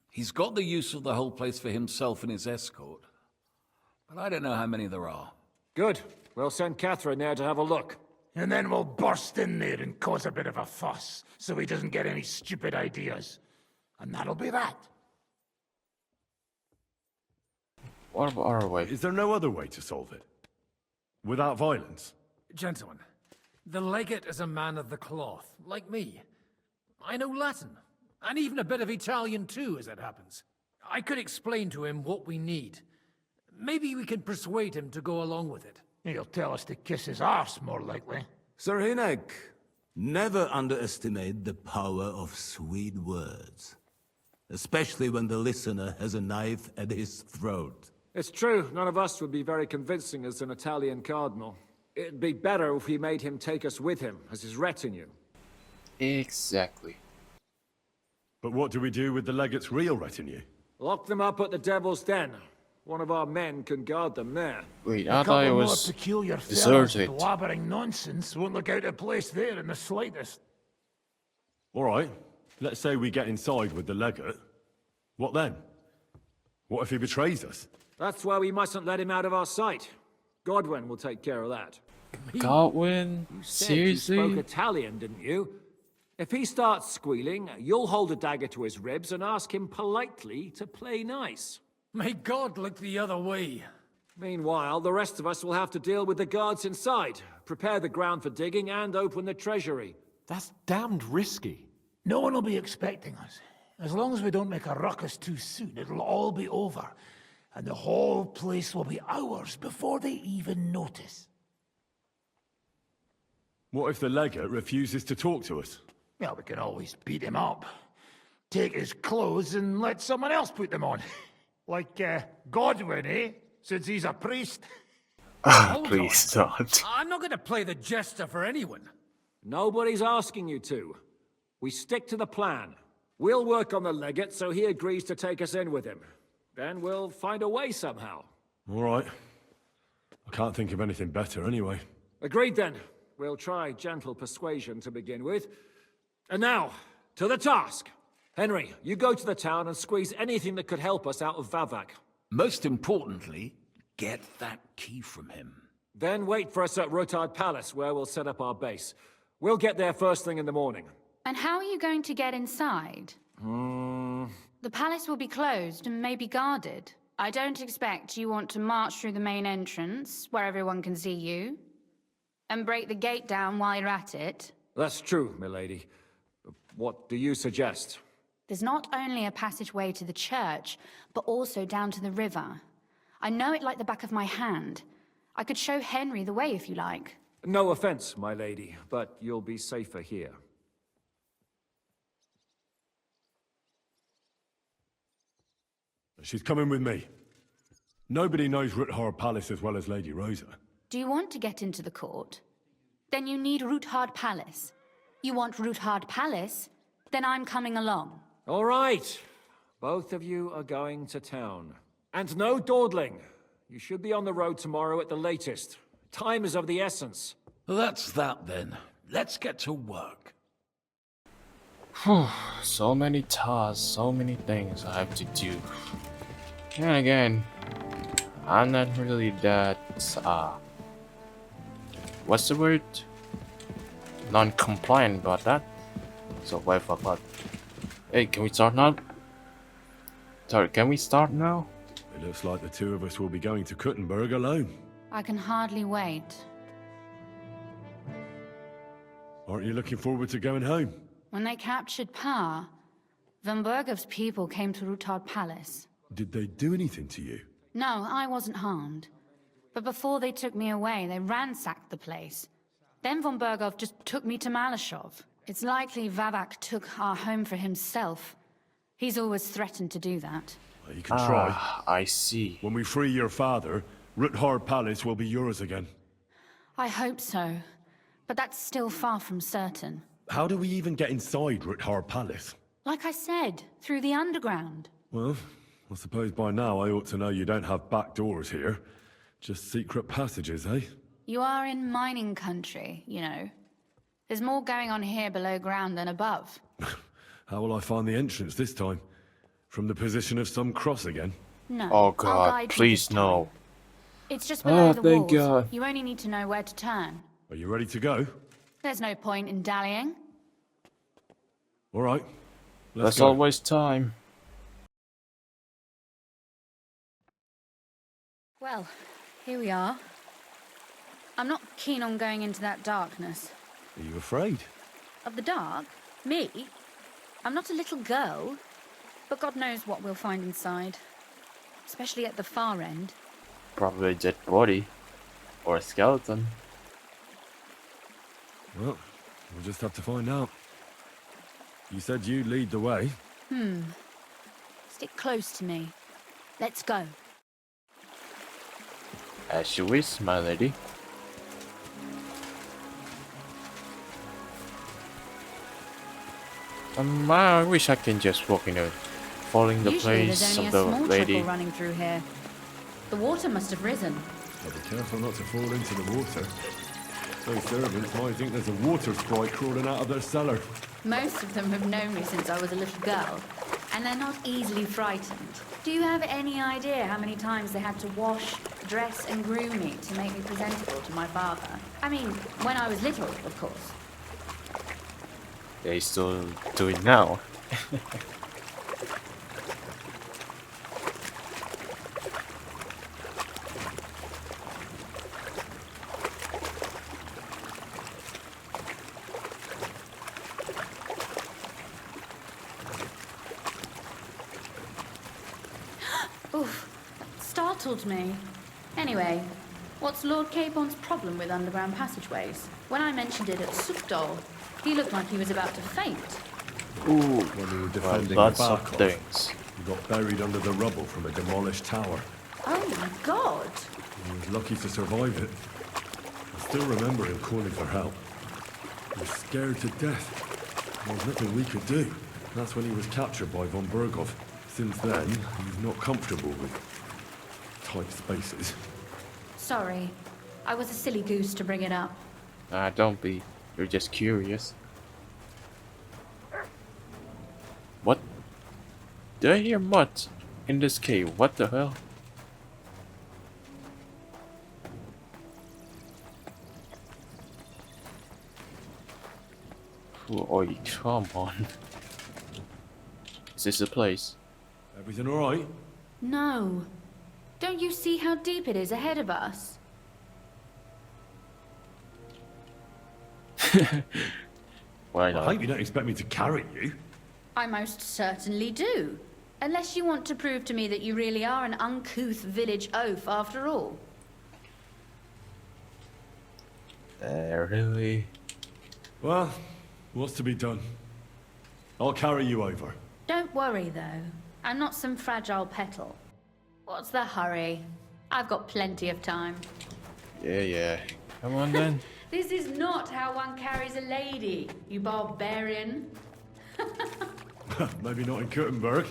He's got the use of the whole place for himself and his escort. But I don't know how many there are. Good. We'll send Catherine there to have a look. And then we'll burst in there and cause a bit of a fuss, so he doesn't get any stupid ideas. And that'll be that. What about our way? Is there no other way to solve it? Without violence? Gentlemen, the legate is a man of the cloth, like me. I know Latin, and even a bit of Italian too, as it happens. I could explain to him what we need. Maybe we can persuade him to go along with it. He'll tell us to kiss his arse, more likely. Sir Hinek, never underestimate the power of sweet words. Especially when the listener has a knife at his throat. It's true, none of us would be very convincing as an Italian cardinal. It'd be better if we made him take us with him, as his retinue. Exactly. But what do we do with the legate's real retinue? Lock them up at the Devil's Den. One of our men can guard them there. Wait, A I thought it couple more was peculiar fellas deserted. blabbering nonsense won't look out of place there in the slightest. All right, let's say we get inside with the legate. What then? What if he betrays us? That's why we mustn't let him out of our sight. Godwin will take care of that. Godwin? You said you spoke Seriously? Italian, didn't you? If he starts squealing, you'll hold a dagger to his ribs and ask him politely to play nice. May God look the other way. Meanwhile, the rest of us will have to deal with the guards inside, prepare the ground for digging, and open the treasury. That's damned risky. No one will be expecting us. As long as we don't make a ruckus too soon, it'll all be over. And the whole place will be ours before they even notice. What if the legate refuses to talk to us? Well, we can always beat him up. Take his clothes and let someone else put them on. Like, Godwin, eh? Since he's a priest. Please don't. I'm not going to play the jester for anyone. Nobody's asking you to. We stick to the plan. We'll work on the legate so he agrees to take us in with him. Then we'll find a way somehow. All right. I can't think of anything better anyway. Agreed then. We'll try gentle persuasion to begin with. And now, to the task. Henry, you go to the town and squeeze anything that could help us out of Vavak. Most importantly, get that key from him. Then wait for us at Rotard Palace, where we'll set up our base. We'll get there first thing in the morning. And how are you going to get inside? The palace will be closed and maybe guarded. I don't expect you want to march through the main entrance, where everyone can see you, and break the gate down while you're at it. That's true, milady. What do you suggest? There's not only a passageway to the church, but also down to the river. I know it like the back of my hand. I could show Henry the way if you like. No offense, my lady, but you'll be safer here. She's coming with me. Nobody knows Rutthard Palace as well as Lady Rosa. Do you want to get into the court? Then you need Rutthard Palace. You want Rutthard Palace? Then I'm coming along. All right. Both of you are going to town. And no dawdling. You should be on the road tomorrow at the latest. Time is of the essence. That's that then. Let's get to work. So many tasks, so many things I have to do. And again, I'm not really that, what's the word? Non-compliant about that. So why fuck up? Hey, can we start now? Sorry, can we start now? It looks like the two of us will be going to Kuttenberg alone. I can hardly wait. Aren't you looking forward to going home? When they captured Pa, Van Bergov's people came to Rutthard Palace. Did they do anything to you? No, I wasn't harmed. But before they took me away, they ransacked the place. Then Von Bergov just took me to Malashov. It's likely Vavak took our home for himself. He's always threatened to do that. Well, you can try. I see. When we free your father, Rutthard Palace will be yours again. I hope so. But that's still far from certain. How do we even get inside Rutthard Palace? Like I said, through the underground. Well, I suppose by now I ought to know you don't have back doors here. Just secret passages, eh? You are in mining country, you know. There's more going on here below ground than above. How will I find the entrance this time? From the position of some cross again? No. Oh I'll god, guide you please this no. time. It's just below Oh, the thank walls. God. You only need to know where to turn. Are you ready to go? There's no point in dallying. All right. That's go. always time. Well, here we are. I'm not keen on going into that darkness. Are you afraid? Of the dark? Me? I'm not a little girl. But God knows what we'll find inside. Especially at the far end. Probably a dead body. Or a skeleton. Well, we'll just have to find out. You said you'd lead the way. Stick close to me. Let's go. As you wish, my lady. I wish I can just walk in a following the Usually place there's only of a the small lady. trickle running through here. The water must have risen. But be careful not to fall into the water. Those servants might think there's a water sprite crawling out of their cellar. Most of them have known me since I was a little girl, and they're not easily frightened. Do you have any idea how many times they had to wash, dress, and groom me to make me presentable to my father? I mean, when I was little, of course. They still do it now. Oof, startled me. Anyway, what's Lord Capon's problem with underground passageways? When I mentioned it at Sukdol, he looked like he was about to faint. Ooh, When we were defending lots the of Bergow, things. we got buried under the rubble from a demolished tower. Oh my god! He was lucky to survive it. I still remember him calling for help. He was scared to death. There was nothing we could do. That's when he was captured by von Bergow. Since then, he's not comfortable with tight spaces. Sorry, I was a silly goose to bring it up. Don't be. You're just curious. What? Did I hear mud in this cave? What the hell? Oh, come on. Is this the place? Everything alright? No. Don't you see how deep it is ahead of us? Why I not? hope you don't expect me to carry you. I most certainly do. Unless you want to prove to me that you really are an uncouth village oaf after all. Really? Well, what's to be done? I'll carry you over. Don't worry, though. I'm not some fragile petal. What's the hurry? I've got plenty of time. Yeah. Come on then. This is not how one carries a lady, you barbarian. Maybe not in Kuttenberg,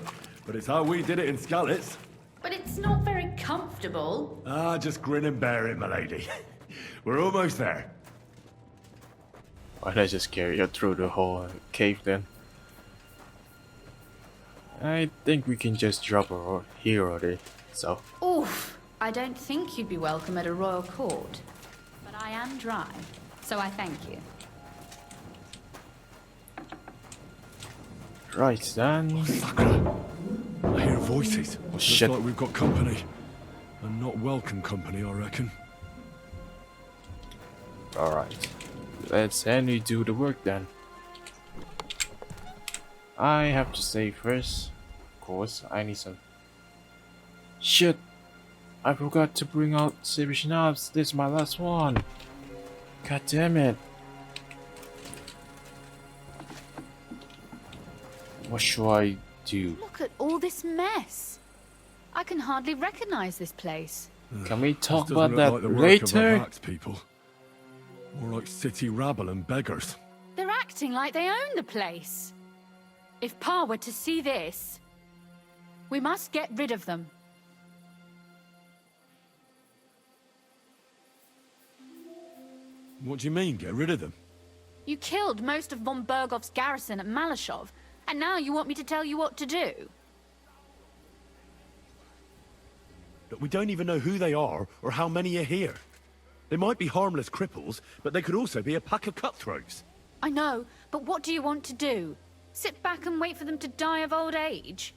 but it's how we did it in Skalitz. But it's not very comfortable. Just grin and bear it, my lady. We're almost there. Why don't I just carry you through the whole cave then? I think we can just drop her here already, so. Oof, I don't think you'd be welcome at a royal court. But I am dry, so I thank you. Right then. I hear voices. Looks shit. like we've got company. And not welcome company, I reckon. Alright. Let's Henry do the work then. I have to say first, of course, I need some. Shit! I forgot to bring out Saber Schnapps. This is my last one. God damn it. What should I do? Look at all this mess. I can hardly recognize this place. Can we talk This about doesn't that look like the work later? of our Vax people. More like city rabble and beggars. They're acting like they own the place. If Pa were to see this, we must get rid of them. What do you mean, get rid of them? You killed most of von Bergov's garrison at Malashov, and now you want me to tell you what to do? Look, we don't even know who they are or how many are here. They might be harmless cripples, but they could also be a pack of cutthroats. I know, but what do you want to do? Sit back and wait for them to die of old age?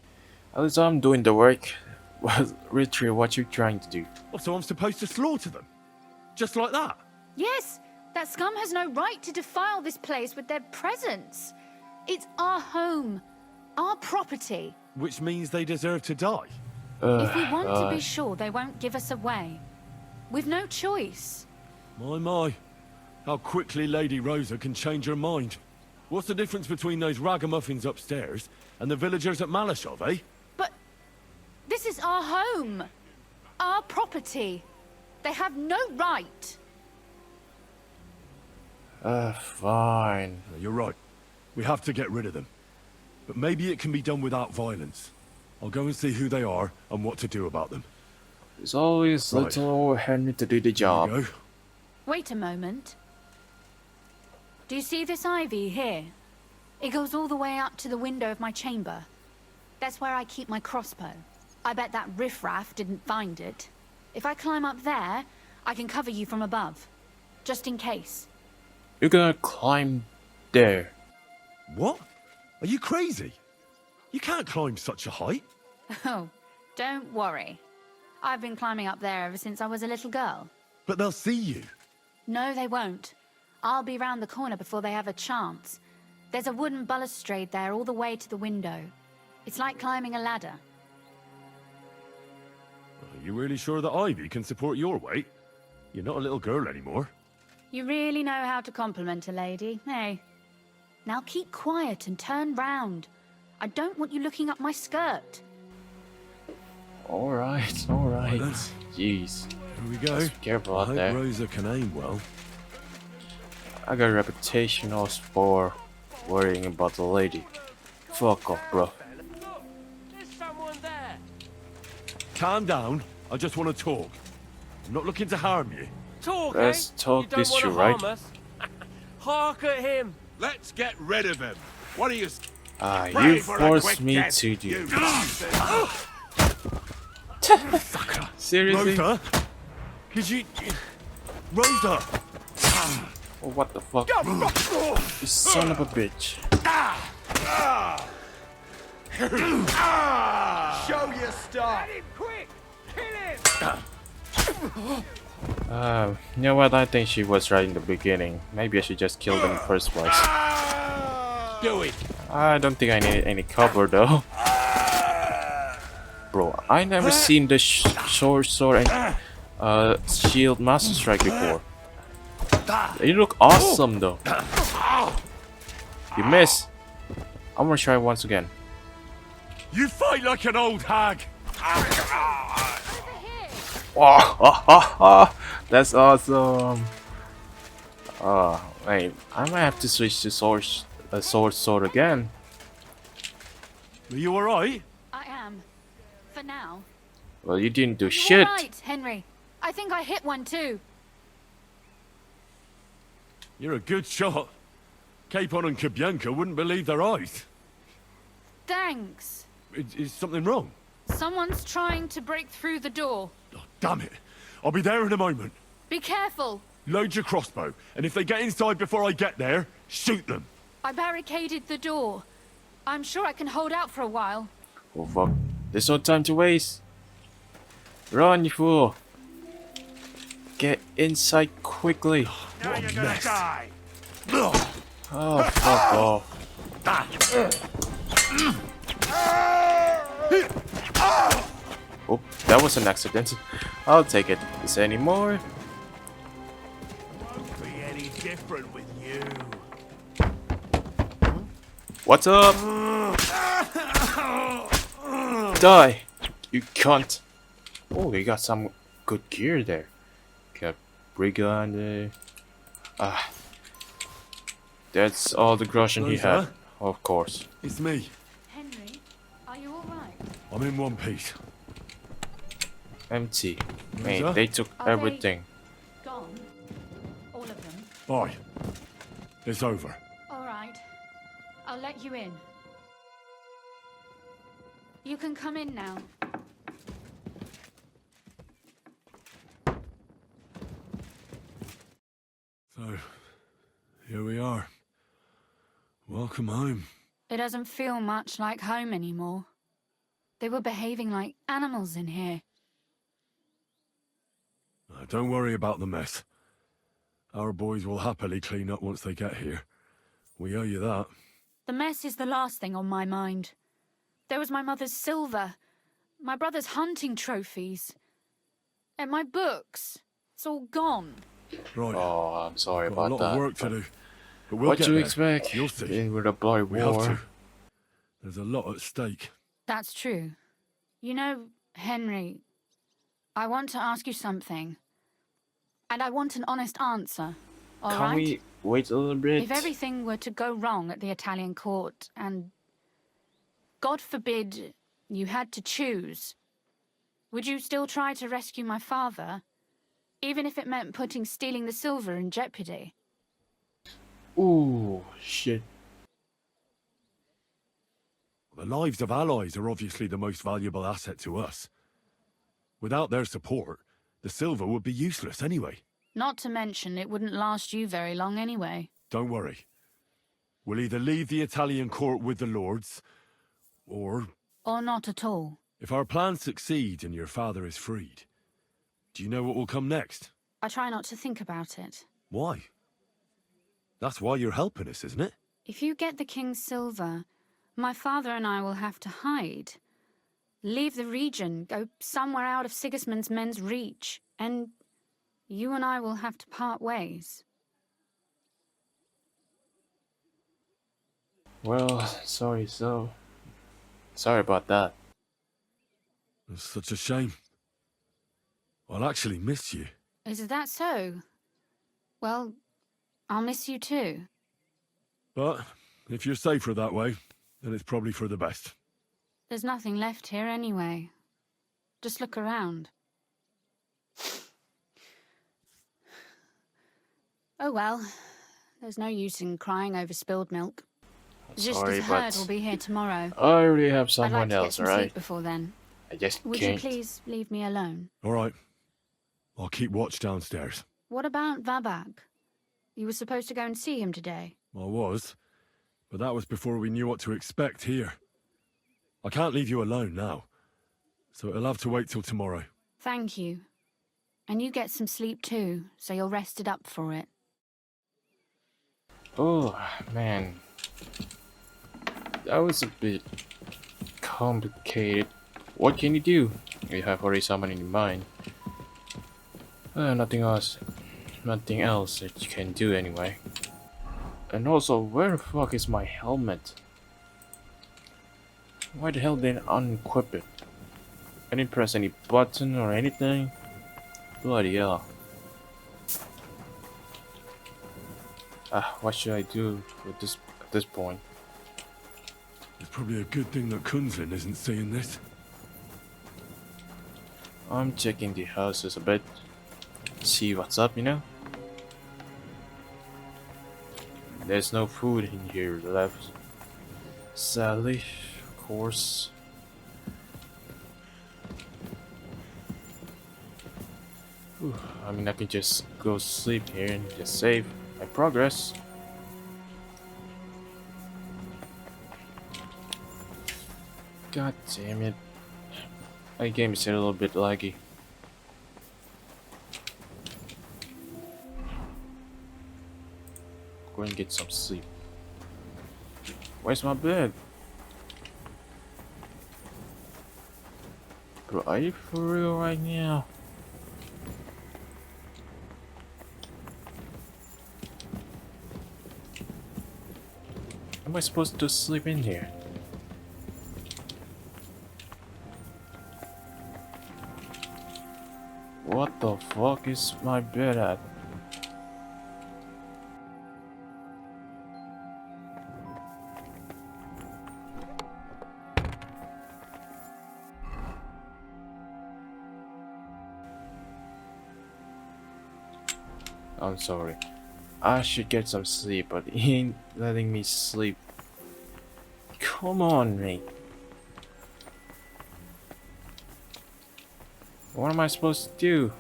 At least I'm doing the work. Well, Richard, what you trying to do? Oh, so I'm supposed to slaughter them? Just like that? Yes, that scum has no right to defile this place with their presence. It's our home, our property. Which means they deserve to die. If we want to be sure they won't give us away, we've no choice. My. How quickly Lady Rosa can change her mind. What's the difference between those ragamuffins upstairs and the villagers at Malashov, eh? But this is our home, our property. They have no right. Fine. You're right. We have to get rid of them. But maybe it can be done without violence. I'll go and see who they are and what to do about them. There's always Right. little old Henry to do the job. Go. Wait a moment. Do you see this ivy here? It goes all the way up to the window of my chamber. That's where I keep my crossbow. I bet that riffraff didn't find it. If I climb up there, I can cover you from above. Just in case. You're gonna climb there. What? Are you crazy? You can't climb such a height. Oh, don't worry. I've been climbing up there ever since I was a little girl. But they'll see you. No, they won't. I'll be round the corner before they have a chance. There's a wooden balustrade there all the way to the window. It's like climbing a ladder. Are you really sure that Ivy can support your weight? You're not a little girl anymore. You really know how to compliment a lady, eh? Now keep quiet and turn round. I don't want you looking up my skirt. Alright. Jeez. Here we go. Let's be careful I out hope there. Rosa can aim well. I got a reputation for worrying about the lady. Fuck off, bro. There's someone there. Calm down. I just want to talk. I'm not looking to harm you. Talk, Let's eh? talk You don't this wanna through, right? harm us? Hark at him. Let's get rid of him. What are you... You forced me to do. Seriously? Rosa? Could you... Rosa! Oh, what the fuck? You son of a bitch. Show your stuff. Quick, kill him. You know what? I think she was right in the beginning. Maybe I should just kill them in the first place. Do it. I don't think I need any cover though. Bro, I never seen the sword and shield master strike before. They look awesome though. You miss. I'm gonna try once again. You fight like an old hag! Wow, that's awesome. Wait, I might have to switch to sword again. Are you alright? I am. For now. Well, you didn't do You're shit. right, Henry. I think I hit one too. You're a good shot. Capon and Kabianka wouldn't believe their eyes. Thanks. Is something wrong? Someone's trying to break through the door. Oh, damn it. I'll be there in a moment. Be careful. Load your crossbow, and if they get inside before I get there, shoot them. I barricaded the door. I'm sure I can hold out for a while. Oh fuck. There's no time to waste. Run, you fool. Get inside quickly. Now you're gonna die. Oh, fuck off. Oh, that was an accident. I'll take it. Is there any more? Won't be any different with you. What's up? Die, you cunt. Oh, you got some good gear there. Got Bergow on there. That's all the groschen he had. Rosa? Of course. It's me. Henry, are you alright? I'm in one piece. Empty. Rosa? Man, they took Are they- everything. Gone? All of them? Aye. It's over. All right. I'll let you in. You can come in now. So, here we are. Welcome home. It doesn't feel much like home anymore. They were behaving like animals in here. Don't worry about the mess. Our boys will happily clean up once they get here. We owe you that. The mess is the last thing on my mind. There was my mother's silver, my brother's hunting trophies, and my books. It's all gone. Right. Oh, I'm sorry Got a about lot that. of work to do. But we'll What get you there. expect? You'll see. Dealing with a bloody We have war. to. There's a lot at stake. That's true. You know, Henry, I want to ask you something. And I want an honest answer, all Can right? we wait a little bit? If everything were to go wrong at the Italian court, and God forbid you had to choose, would you still try to rescue my father? Even if it meant putting stealing the silver in jeopardy? Ooh, shit. The lives of allies are obviously the most valuable asset to us. Without their support, the silver would be useless anyway. Not to mention, it wouldn't last you very long anyway. Don't worry. We'll either leave the Italian court with the lords, or... Or not at all. If our plan succeeds and your father is freed, do you know what will come next? I try not to think about it. Why? That's why you're helping us, isn't it? If you get the king's silver, my father and I will have to hide. Leave the region, go somewhere out of Sigismund's men's reach, and you and I will have to part ways. Well, sorry about that. It's such a shame. I'll actually miss you. Is that so? Well, I'll miss you too. But if you're safer that way, then it's probably for the best. There's nothing left here anyway. Just look around. Oh well, there's no use in crying over spilled milk. Sorry, Just herd but will be here tomorrow. I already have I'd someone like to else, get some alright? sleep before then. I just Would can't. you please leave me alone? All right. I'll keep watch downstairs. What about Vabak? You were supposed to go and see him today. I was, but that was before we knew what to expect here. I can't leave you alone now, so it'll have to wait till tomorrow. Thank you. And you get some sleep too, so you're rested up for it. Oh, man. That was a bit complicated. What can you do? You have already someone in your mind. Nothing else that you can do anyway. And also, where the fuck is my helmet? Why the hell didn't I unequip it? I didn't press any button or anything. Bloody hell. What should I do with this at this point? It's probably a good thing that Kunzlin isn't seeing this. I'm checking the houses a bit. See what's up, you know? There's no food in here left. Sadly, of course. Whew, I mean, I can just go sleep here and just save my progress. God damn it. My game is a little bit laggy. Go and get some sleep. Where's my bed? Bro, are you for real right now? Am I supposed to sleep in here? What the fuck is my bed at? I'm sorry. I should get some sleep, but he ain't letting me sleep. Come on, mate. What am I supposed to do?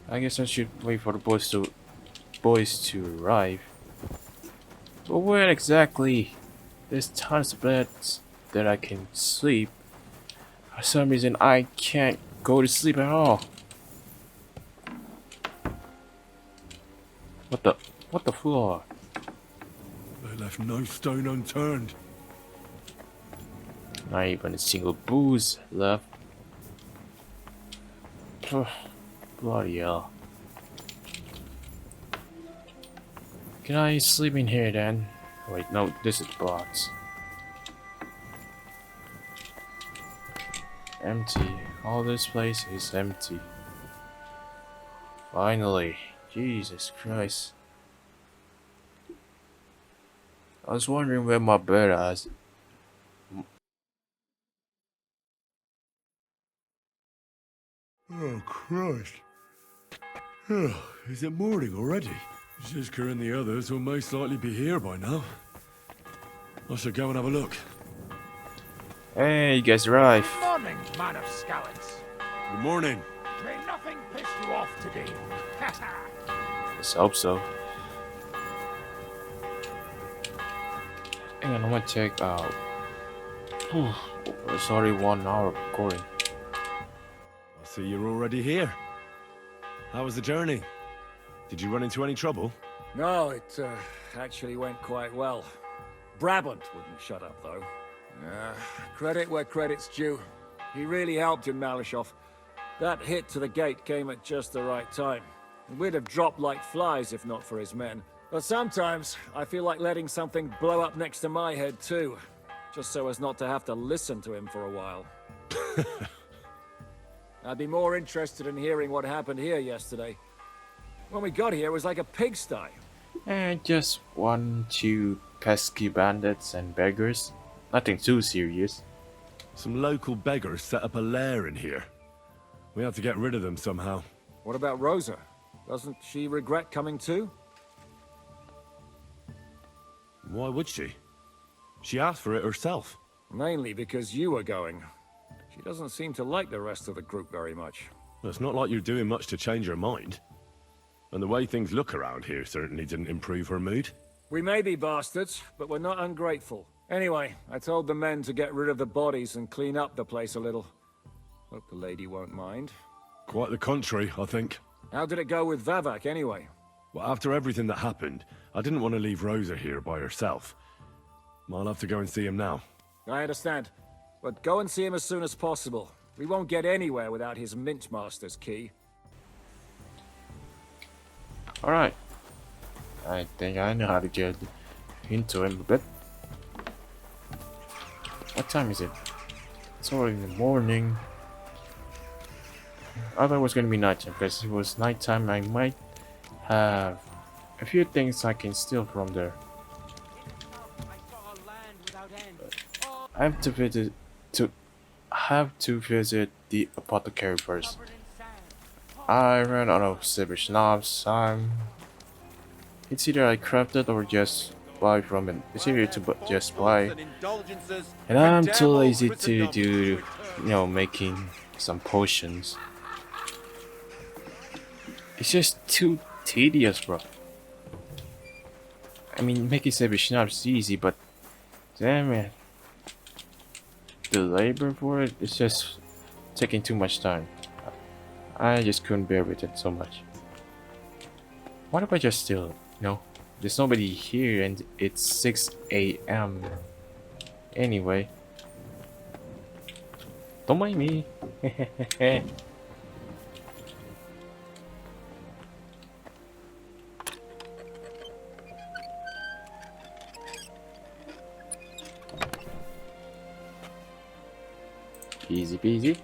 I guess I should wait for the boys to arrive. But where exactly? There's tons of beds that I can sleep. For some reason, I can't go to sleep at all. What the floor? They left no stone unturned. Not even a single booze left. Bloody hell. Can I sleep in here then? Wait, no, this is the box. Empty. All this place is empty. Finally. Jesus Christ. I was wondering where my bed is. Oh, Christ. Is it morning already? Zizka and the others will most likely be here by now. I should go and have a look. Hey, you guys arrived. Good morning, man of scallops. Good morning. May nothing piss you off today. Let's hope so. Hang on, I'm gonna check out. It's already 1 hour recording. I see you're already here. How was the journey? Did you run into any trouble? No, it actually went quite well. Brabant wouldn't shut up, though. Credit where credit's due. He really helped in Malishov. That hit to the gate came at just the right time. We'd have dropped like flies if not for his men. But sometimes, I feel like letting something blow up next to my head too. Just so as not to have to listen to him for a while. I'd be more interested in hearing what happened here yesterday. When we got here, it was like a pigsty. Just 1-2 pesky bandits and beggars. Nothing too serious. Some local beggars set up a lair in here. We have to get rid of them somehow. What about Rosa? Doesn't she regret coming too? Why would she? She asked for it herself. Mainly because you were going. She doesn't seem to like the rest of the group very much. Well, it's not like you're doing much to change her mind. And the way things look around here certainly didn't improve her mood. We may be bastards, but we're not ungrateful. Anyway, I told the men to get rid of the bodies and clean up the place a little. Hope the lady won't mind. Quite the contrary, I think. How did it go with Vavak, anyway? Well, after everything that happened, I didn't want to leave Rosa here by herself. I'll have to go and see him now. I understand. But go and see him as soon as possible. We won't get anywhere without his Mint Master's key. Alright. I think I know how to get into him a bit. What time is it? It's already in the morning. I thought it was gonna be nighttime, because if it was nighttime I might have a few things I can steal from there. I have to visit the apothecary first. I ran out of silver schnapps. It's either I craft it or just buy from it. It's easier to just buy. And I'm too lazy to do, making some potions. It's just too tedious, bro. I mean, making silver schnapps is easy, but damn it. The labor for it is just taking too much time. I just couldn't bear with it so much. What if I just steal it? No, there's nobody here and it's 6 AM. Anyway. Don't mind me. Easy peasy.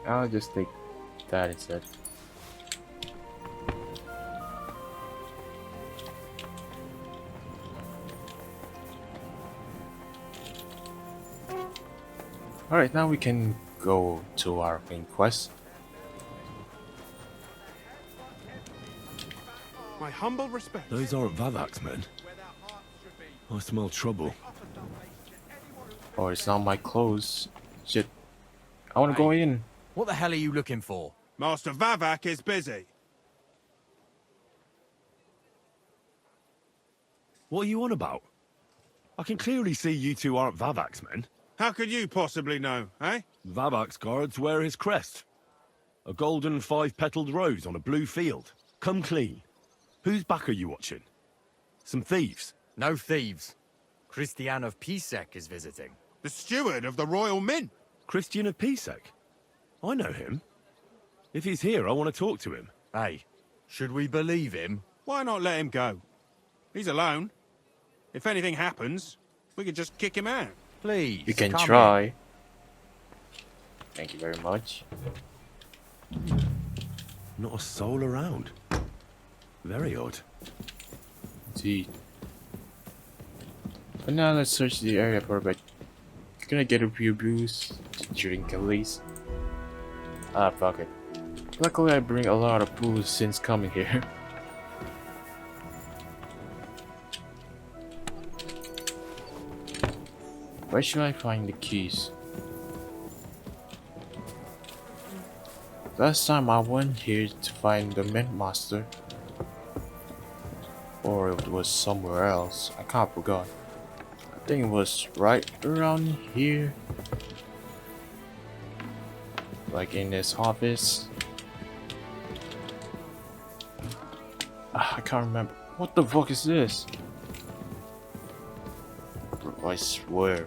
I'll just take that instead. Alright, now we can go to our main quest. My humble respect. Those aren't Vavak's men. I smell trouble. Oh, it's not my clothes. Shit. I wanna go in. What the hell are you looking for? Master Vavak is busy. What are you on about? I can clearly see you two aren't Vavak's men. How could you possibly know, eh? Vavak's guards wear his crest. A golden five-petaled rose on a blue field. Come clean. Whose back are you watching? Some thieves? No thieves. Christian of Pisek is visiting. The steward of the Royal Mint. Christian of Pisek? I know him. If he's here, I want to talk to him. Hey, should we believe him? Why not let him go? He's alone. If anything happens, we could just kick him out. Please, You can come try. in. Thank you very much. Not a soul around. Very odd. See. But now let's search the area for a bit. Gonna get a few booze, drink at least. Ah, fuck it. Luckily I bring a lot of booze since coming here. Where should I find the keys? Last time I went here to find the mint master. Or it was somewhere else. I can't forget. I think it was right around here. Like in this office. I can't remember. What the fuck is this? Bro, I swear.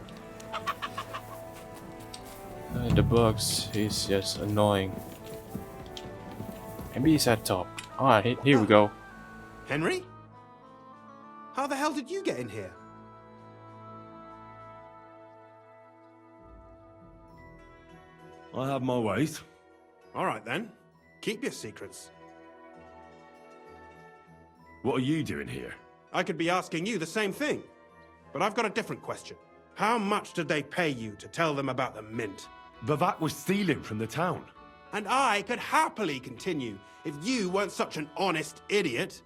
The bugs is just annoying. Maybe he's at top. Alright, here we go. Henry? How the hell did you get in here? I have my ways. All right then. Keep your secrets. What are you doing here? I could be asking you the same thing. But I've got a different question. How much did they pay you to tell them about the mint? Vavak was stealing from the town. And I could happily continue if you weren't such an honest idiot.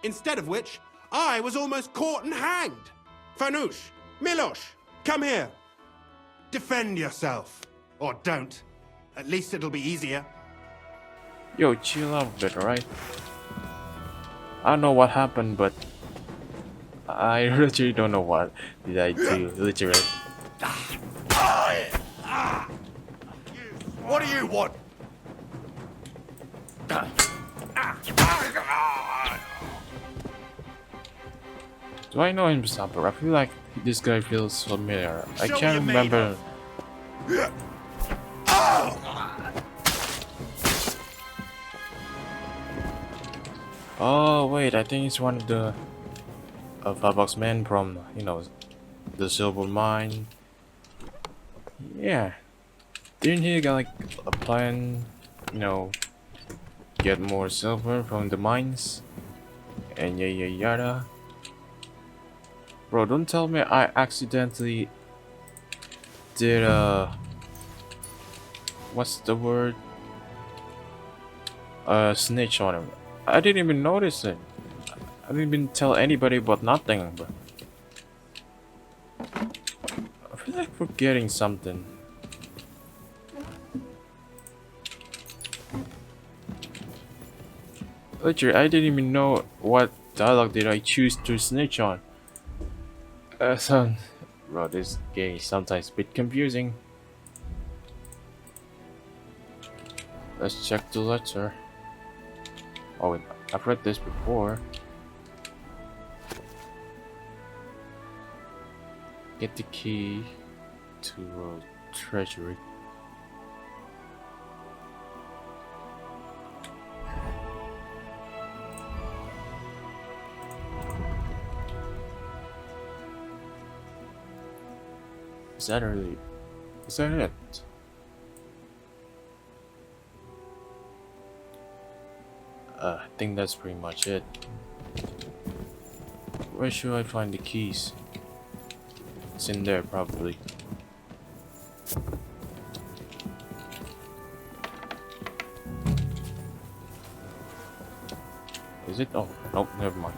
Instead of which, I was almost caught and hanged. Fanush, Milosh, come here. Defend yourself. Or don't. At least it'll be easier. Yo, chill out a bit, alright? I don't know what happened, but I literally don't know what did I do, literally. What do you want? Do I know him somewhere? I feel like this guy feels familiar. I Show can't me your remember. Oh wait, I think it's one of the Vavak's men from, you know, the silver mine. Yeah, didn't he got like a plan, you know, get more silver from the mines and yada yada. Bro, don't tell me I accidentally did what's the word? Snitch on him. I didn't even notice it. I didn't even tell anybody about nothing, but I feel like forgetting something. Literally, I didn't even know what dialogue did I choose to snitch on. So, bro, this game is sometimes a bit confusing. Let's check the letter. Oh, wait, I've read this before. Get the key to treasury. Is that really? Is that it? I think that's pretty much it. Where should I find the keys? It's in there, probably. Is it? Oh, nope, never mind.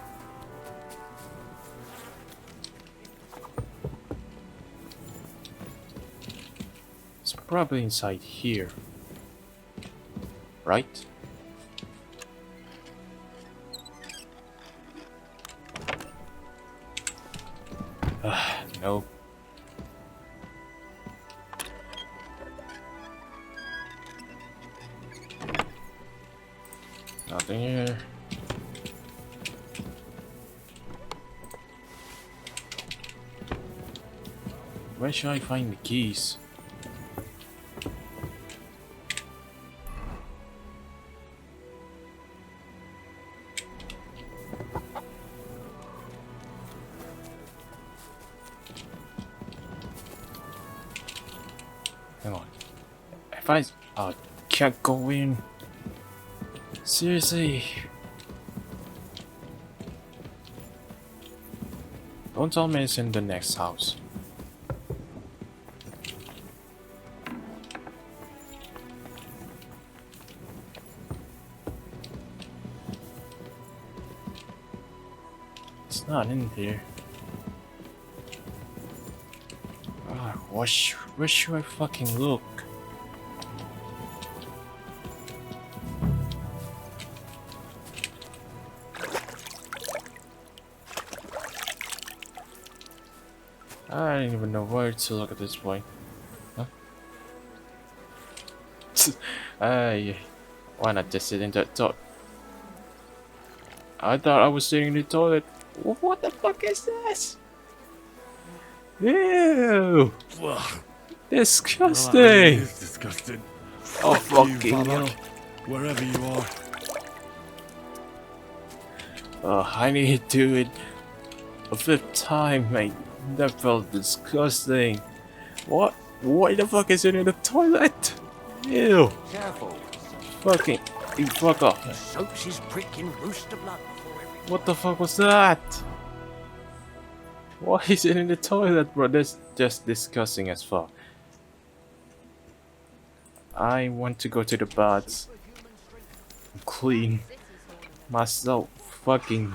It's probably inside here. Right? Nope. Nothing here. Where should I find the keys? Hang on. If I can't go in. Seriously. Don't tell me it's in the next house. It's not in here. Where should I fucking look? I don't even know where to look at this point. Huh? Why not just sit in the toilet? I thought I was sitting in the toilet. What the fuck is this? Ew! Disgusting! It is disgusting. Oh, Fuck you, fucking hell. Babak, wherever you are. I need to do it a fifth time, mate. That felt disgusting. What? Why the fuck is it in the toilet? Ew! Careful. Fucking, you fuck off. Soaks his prick in rooster blood before every... What the fuck was that? Why is it in the toilet, bro? That's just disgusting as fuck. I want to go to the baths. Clean myself fucking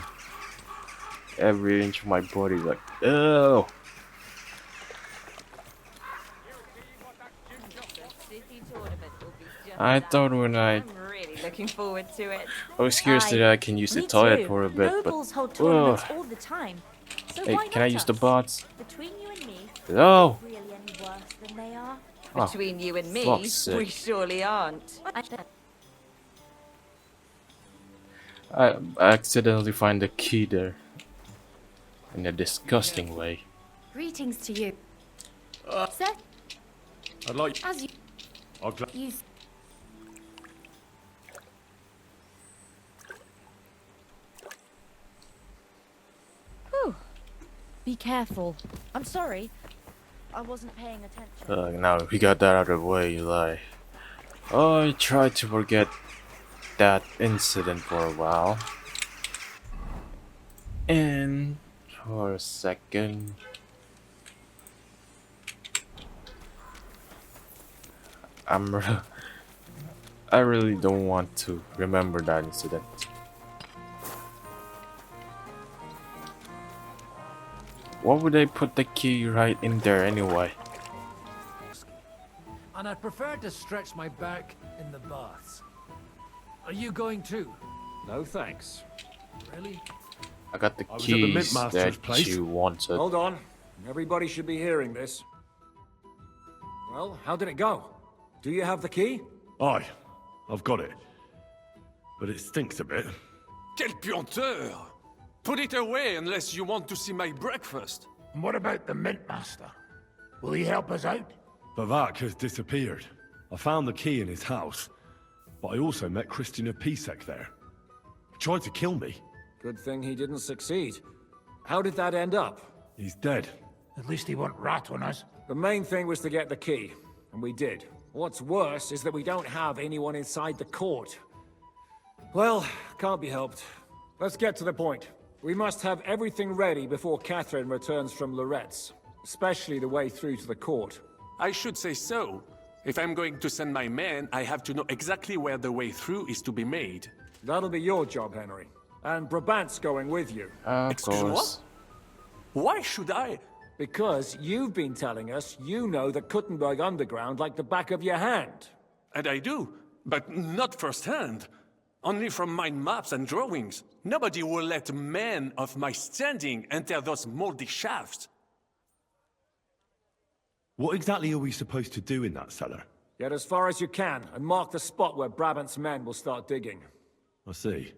every inch of my body, like, ew. I thought when I'm really looking forward to it. I was curious that I can use the Me toilet too. for a bit, Nobles but hold tournaments all the time. So hey, why can I not use the us? bots? Between you and me, No. we're really any worse than they are. Oh, Between you and me, fuck's sake. we surely aren't. I accidentally find the key there in a disgusting way. Greetings to you. Sir, I'd like. as you... I'll gla- you Whew. Be careful. I'm sorry. I wasn't paying attention. Now we got that out of the way, like, I tried to forget that incident for a while, and for a second, I really don't want to remember that incident. Why would they put the key right in there anyway? And I'd prefer to stretch my back in the baths. Are you going too? No thanks. Really? I got the I was at the keys Mintmaster's that place. you wanted. Hold on. Everybody should be hearing this. Well, how did it go? Do you have the key? Aye, I've got it. But it stinks a bit. Quel puanteur! Put it away unless you want to see my breakfast. And what about the Mint Master? Will he help us out? Babak has disappeared. I found the key in his house. But I also met Christian of Pisek there. He tried to kill me. Good thing he didn't succeed. How did that end up? He's dead. At least he won't rat on us. The main thing was to get the key, and we did. What's worse is that we don't have anyone inside the court. Well, can't be helped. Let's get to the point. We must have everything ready before Catherine returns from Loretz, especially the way through to the court. I should say so. If I'm going to send my men, I have to know exactly where the way through is to be made. That'll be your job, Henry. And Brabant's going with you. Excuse me, what? Why should I? Because you've been telling us you know the Kuttenberg underground like the back of your hand. And I do, but not firsthand. Only from my maps and drawings. Nobody will let men of my standing enter those moldy shafts. What exactly are we supposed to do in that cellar? Get as far as you can, and mark the spot where Brabant's men will start digging. I see.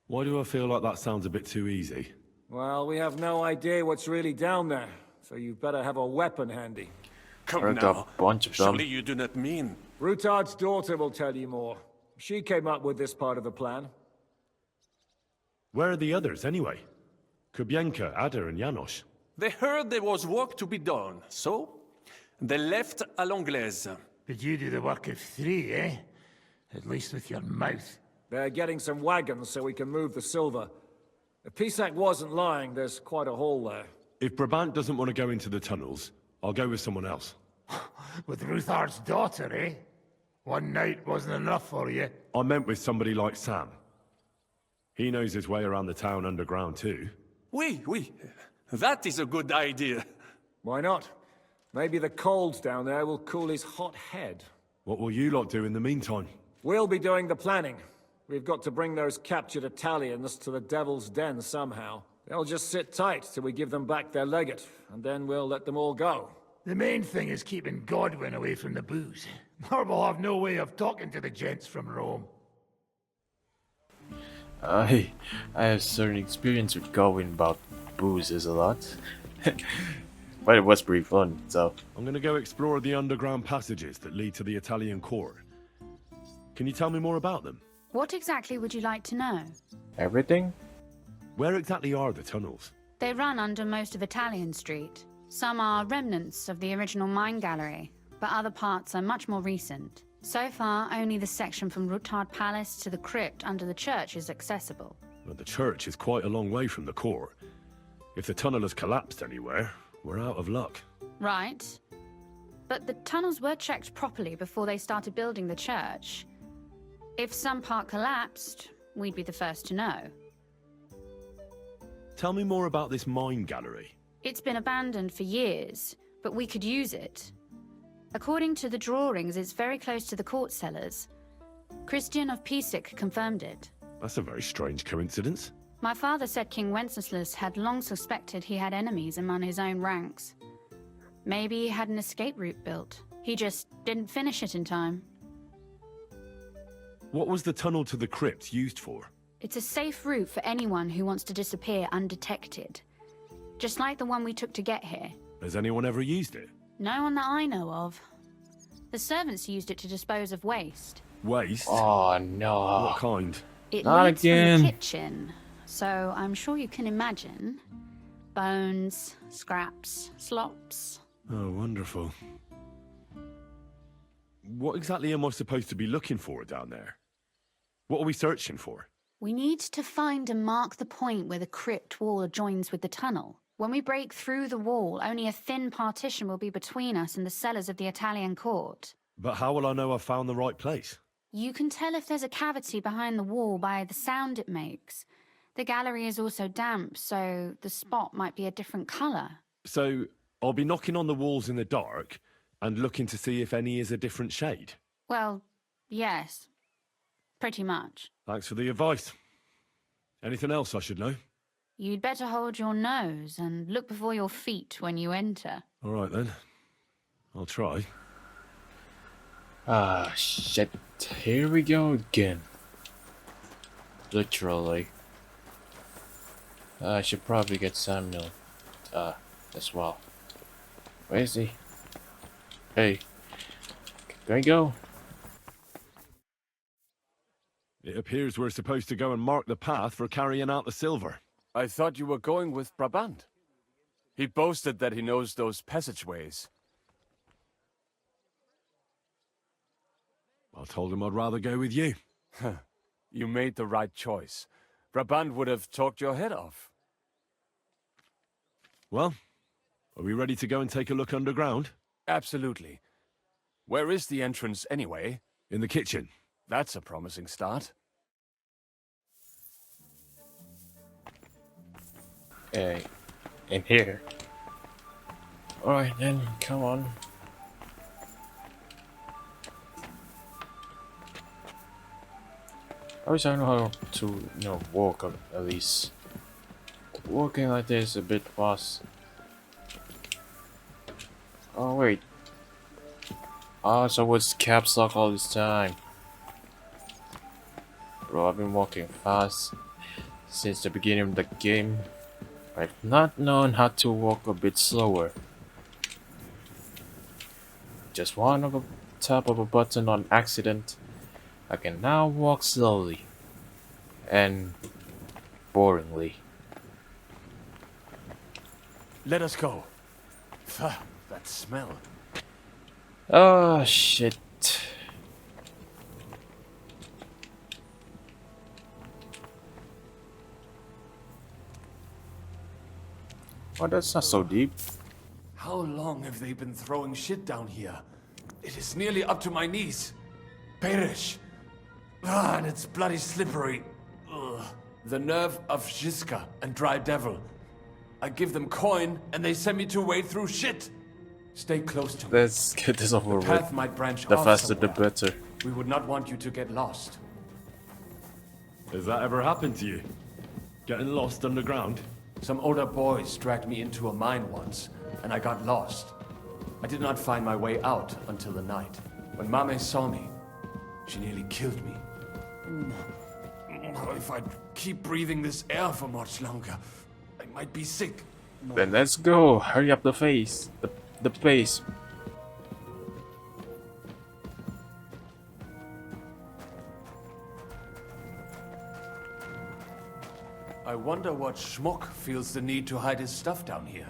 Why do I feel like that sounds a bit too easy? Well, we have no idea what's really down there, so you better have a weapon handy. Come now, surely you do not mean... Rutard's daughter will tell you more. She came up with this part of the plan. Where are the others, anyway? Kubienka, Ada, and Janos. They heard there was work to be done, so they left à l'anglaise. But you do the work of 3, eh? At least with your mouth. They're getting some wagons so we can move the silver. If Pisak wasn't lying, there's quite a hole there. If Brabant doesn't want to go into the tunnels, I'll go with someone else. With Ruthard's daughter, eh? One night wasn't enough for you. I meant with somebody like Sam. He knows his way around the town underground too. Oui. That is a good idea. Why not? Maybe the cold down there will cool his hot head. What will you lot do in the meantime? We'll be doing the planning. We've got to bring those captured Italians to the Devil's Den somehow. They'll just sit tight till we give them back their legate, and then we'll let them all go. The main thing is keeping Godwin away from the booze. Or we'll have no way of talking to the gents from Rome. I have certain experience with going about boozes a lot. But it was pretty fun, so... I'm gonna go explore the underground passages that lead to the Italian court. Can you tell me more about them? What exactly would you like to know? Everything? Where exactly are the tunnels? They run under most of Italian Street. Some are remnants of the original mine gallery, but other parts are much more recent. So far, only the section from Rutard Palace to the crypt under the church is accessible. Well, the church is quite a long way from the court. If the tunnel has collapsed anywhere, we're out of luck. Right. But the tunnels were checked properly before they started building the church. If some part collapsed, we'd be the first to know. Tell me more about this mine gallery. It's been abandoned for years, but we could use it. According to the drawings, it's very close to the court cellars. Christian of Pisak confirmed it. That's a very strange coincidence. My father said King Wenceslas had long suspected he had enemies among his own ranks. Maybe he had an escape route built. He just didn't finish it in time. What was the tunnel to the crypt used for? It's a safe route for anyone who wants to disappear undetected. Just like the one we took to get here. Has anyone ever used it? No one that I know of. The servants used it to dispose of waste. Waste? Oh no. What kind? It Not leads again. from the kitchen, so I'm sure you can imagine. Bones, scraps, slops. Oh, wonderful. What exactly am I supposed to be looking for down there? What are we searching for? We need to find and mark the point where the crypt wall joins with the tunnel. When we break through the wall, only a thin partition will be between us and the cellars of the Italian court. But how will I know I've found the right place? You can tell if there's a cavity behind the wall by the sound it makes. The gallery is also damp, so the spot might be a different colour. So, I'll be knocking on the walls in the dark and looking to see if any is a different shade? Well, yes. Pretty much. Thanks for the advice. Anything else I should know? You'd better hold your nose and look before your feet when you enter. All right then. I'll try. Ah, shit. Here we go again. Literally. I should probably get Samuel, as well. Where is he? Hey. Can I go? It appears we're supposed to go and mark the path for carrying out the silver. I thought you were going with Brabant. He boasted that he knows those passageways. I told him I'd rather go with you. You made the right choice. Brabant would have talked your head off. Well, are we ready to go and take a look underground? Absolutely. Where is the entrance anyway? In the kitchen. That's a promising start. uh, in here. Alright then, come on. I wish I know how to, walk at least. Walking like this a bit fast. Oh wait. Oh, so what's caps lock all this time? Bro, I've been walking fast since the beginning of the game. I've not known how to walk a bit slower. Just one of a tap of a button on accident, I can now walk slowly and boringly. Let us go. Pho, that smell. Oh shit. Oh, that's not so deep. How long have they been throwing shit down here? It is nearly up to my knees. Perish. Ah, and it's bloody slippery. Ugh. The nerve of Jiska and Dry Devil. I give them coin, and they send me to wade through shit. Stay close to me. Let's get this over with. The path might branch The off faster the somewhere. better. We would not want you to get lost. Has that ever happened to you? Getting lost underground? Some older boys dragged me into a mine once, and I got lost. I did not find my way out until the night. When Mame saw me, she nearly killed me. If I keep breathing this air for much longer, I might be sick. Then let's go. Hurry up the pace. The pace. I wonder what schmuck feels the need to hide his stuff down here.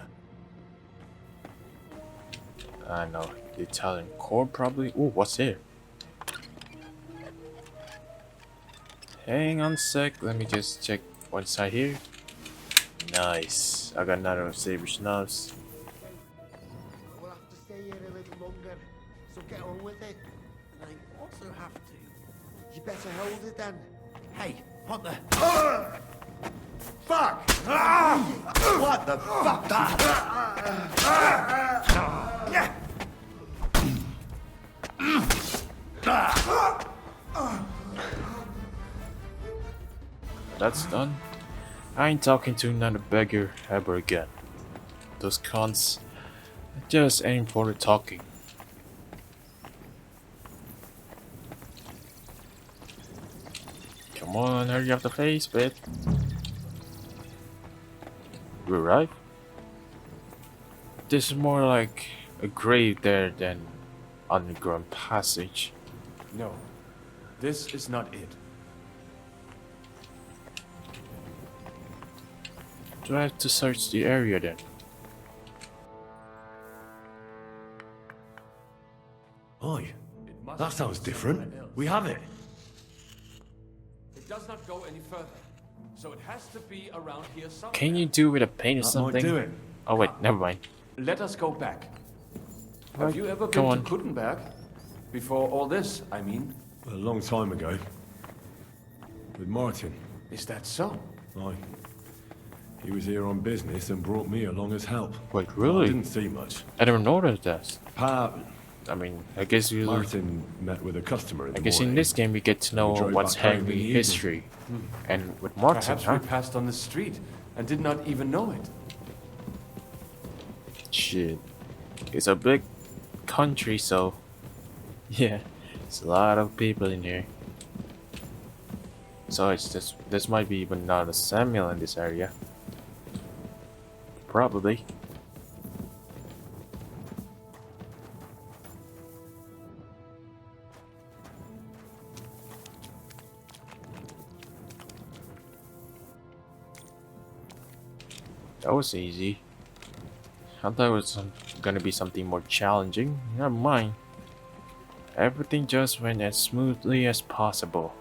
I know. The Italian core probably. Ooh, what's here? Hang on a sec. Let me just check what's inside here. Nice. I got another saber schnapps. We'll have to stay here a little longer, so get on with it. And I also have to. You better hold it then. Hey, what the? Fuck! What the That's done. I ain't talking to another beggar ever again. Those cons just aim for the talking. Come on, hurry up the face, bit. We arrived? This is more like a grave there than underground passage. No, this is not it. Do I have to search the area then? Oi, that sounds different. We have it. It does not go any further, so it has to be around here somewhere. Can you do with a paint or That something? might do it. Oh wait, never mind. Let us go back. Right, Have you ever come been on. to Kuttenberg? Before all this, I mean. A long time ago. With Martin. Is that so? Aye. He was here on business and brought me along as help. Wait, I really? didn't see much. I never noticed that. I mean, I guess you. Martin met with a customer in I the guess in morning. this game we get to know We drove what's back home in heavy the evening. history, and with Martin, Perhaps huh? we passed on the street and did not even know it. Shit, it's a big country, so yeah, it's a lot of people in here. So it's just this might be even not a Samuel in this area. Probably. That was easy. I thought it was gonna be something more challenging. Never mind. Everything just went as smoothly as possible.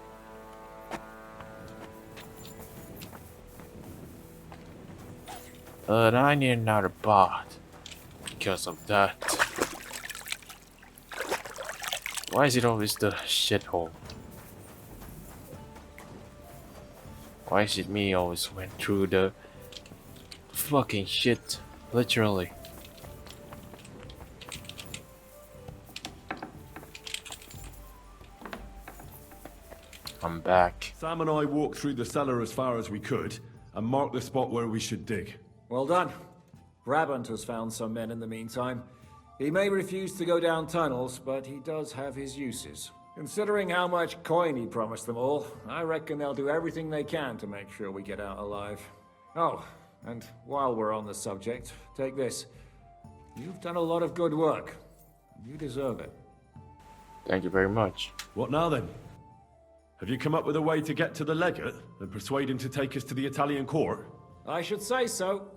But I need another bot because of that. Why is it always the shithole? Why is it me always went through the Fucking shit. Literally. I'm back. Sam and I walked through the cellar as far as we could and marked the spot where we should dig. Well done. Brabant has found some men in the meantime. He may refuse to go down tunnels, but he does have his uses. Considering how much coin he promised them all, I reckon they'll do everything they can to make sure we get out alive. Oh, and while we're on the subject, take this. You've done a lot of good work. You deserve it. Thank you very much. What now then? Have you come up with a way to get to the legate and persuade him to take us to the Italian court? I should say so.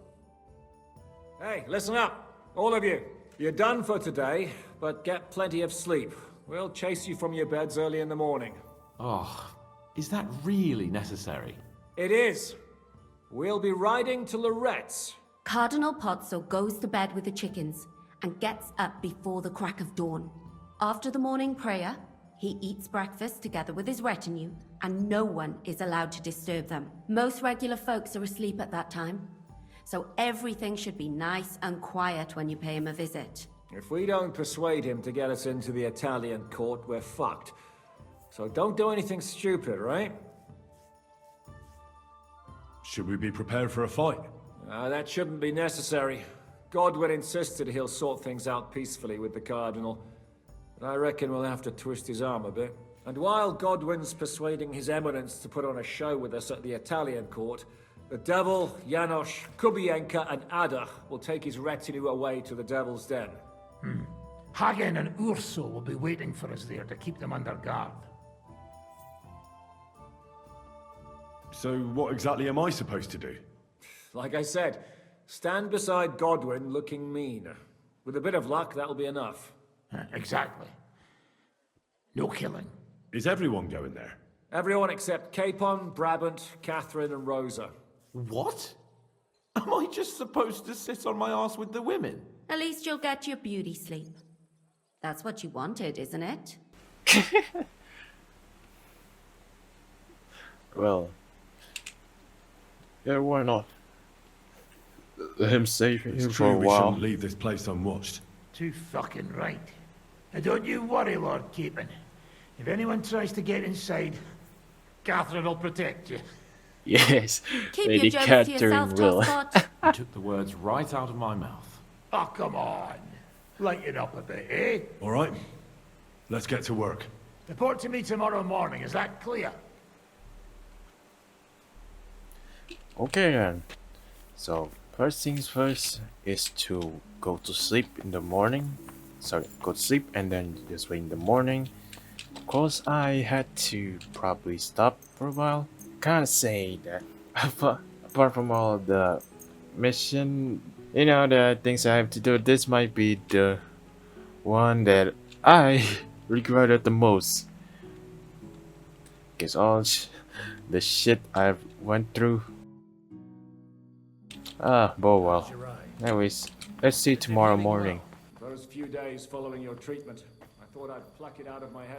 Hey, listen up, all of you. You're done for today, but get plenty of sleep. We'll chase you from your beds early in the morning. Oh, is that really necessary? It is. We'll be riding to Lorette's. Cardinal Pozzo goes to bed with the chickens and gets up before the crack of dawn. After the morning prayer, he eats breakfast together with his retinue, and no one is allowed to disturb them. Most regular folks are asleep at that time, so everything should be nice and quiet when you pay him a visit. If we don't persuade him to get us into the Italian court, we're fucked. So don't do anything stupid, right? Should we be prepared for a fight? That shouldn't be necessary. Godwin insisted he'll sort things out peacefully with the Cardinal. But I reckon we'll have to twist his arm a bit. And while Godwin's persuading His Eminence to put on a show with us at the Italian court, the Devil, Janosch, Kubienka, and Ada will take his retinue away to the Devil's Den. Hagen and Urso will be waiting for us there to keep them under guard. So what exactly am I supposed to do? Like I said, stand beside Godwin looking mean. With a bit of luck, that'll be enough. Exactly. No killing. Is everyone going there? Everyone except Capon, Brabant, Catherine, and Rosa. What? Am I just supposed to sit on my ass with the women? At least you'll get your beauty sleep. That's what you wanted, isn't it? Well, yeah, why not? Let him save him It's for a true we while. shouldn't leave this place unwatched. Too fucking right. And don't you worry, Lord Capon. If anyone tries to get inside, Catherine will protect you. Yes, Keep Lady your jokes to yourself, Catherine will. Tosspot. You took the words right out of my mouth. Oh, come on. Lighten up a bit, eh? All right, let's get to work. Report to me tomorrow morning, is that clear? Okay then. So first things first is to go to sleep in the morning. Sorry, go to sleep and then just wait in the morning. Of course, I had to probably stop for a while. Can't say that. Apart from all the mission, you know, the things I have to do, this might be the one that I regretted the most. Guess all the shit I've went through. But well. Anyways, let's see tomorrow morning. Those few days following your treatment, I thought I'd pluck it out of my head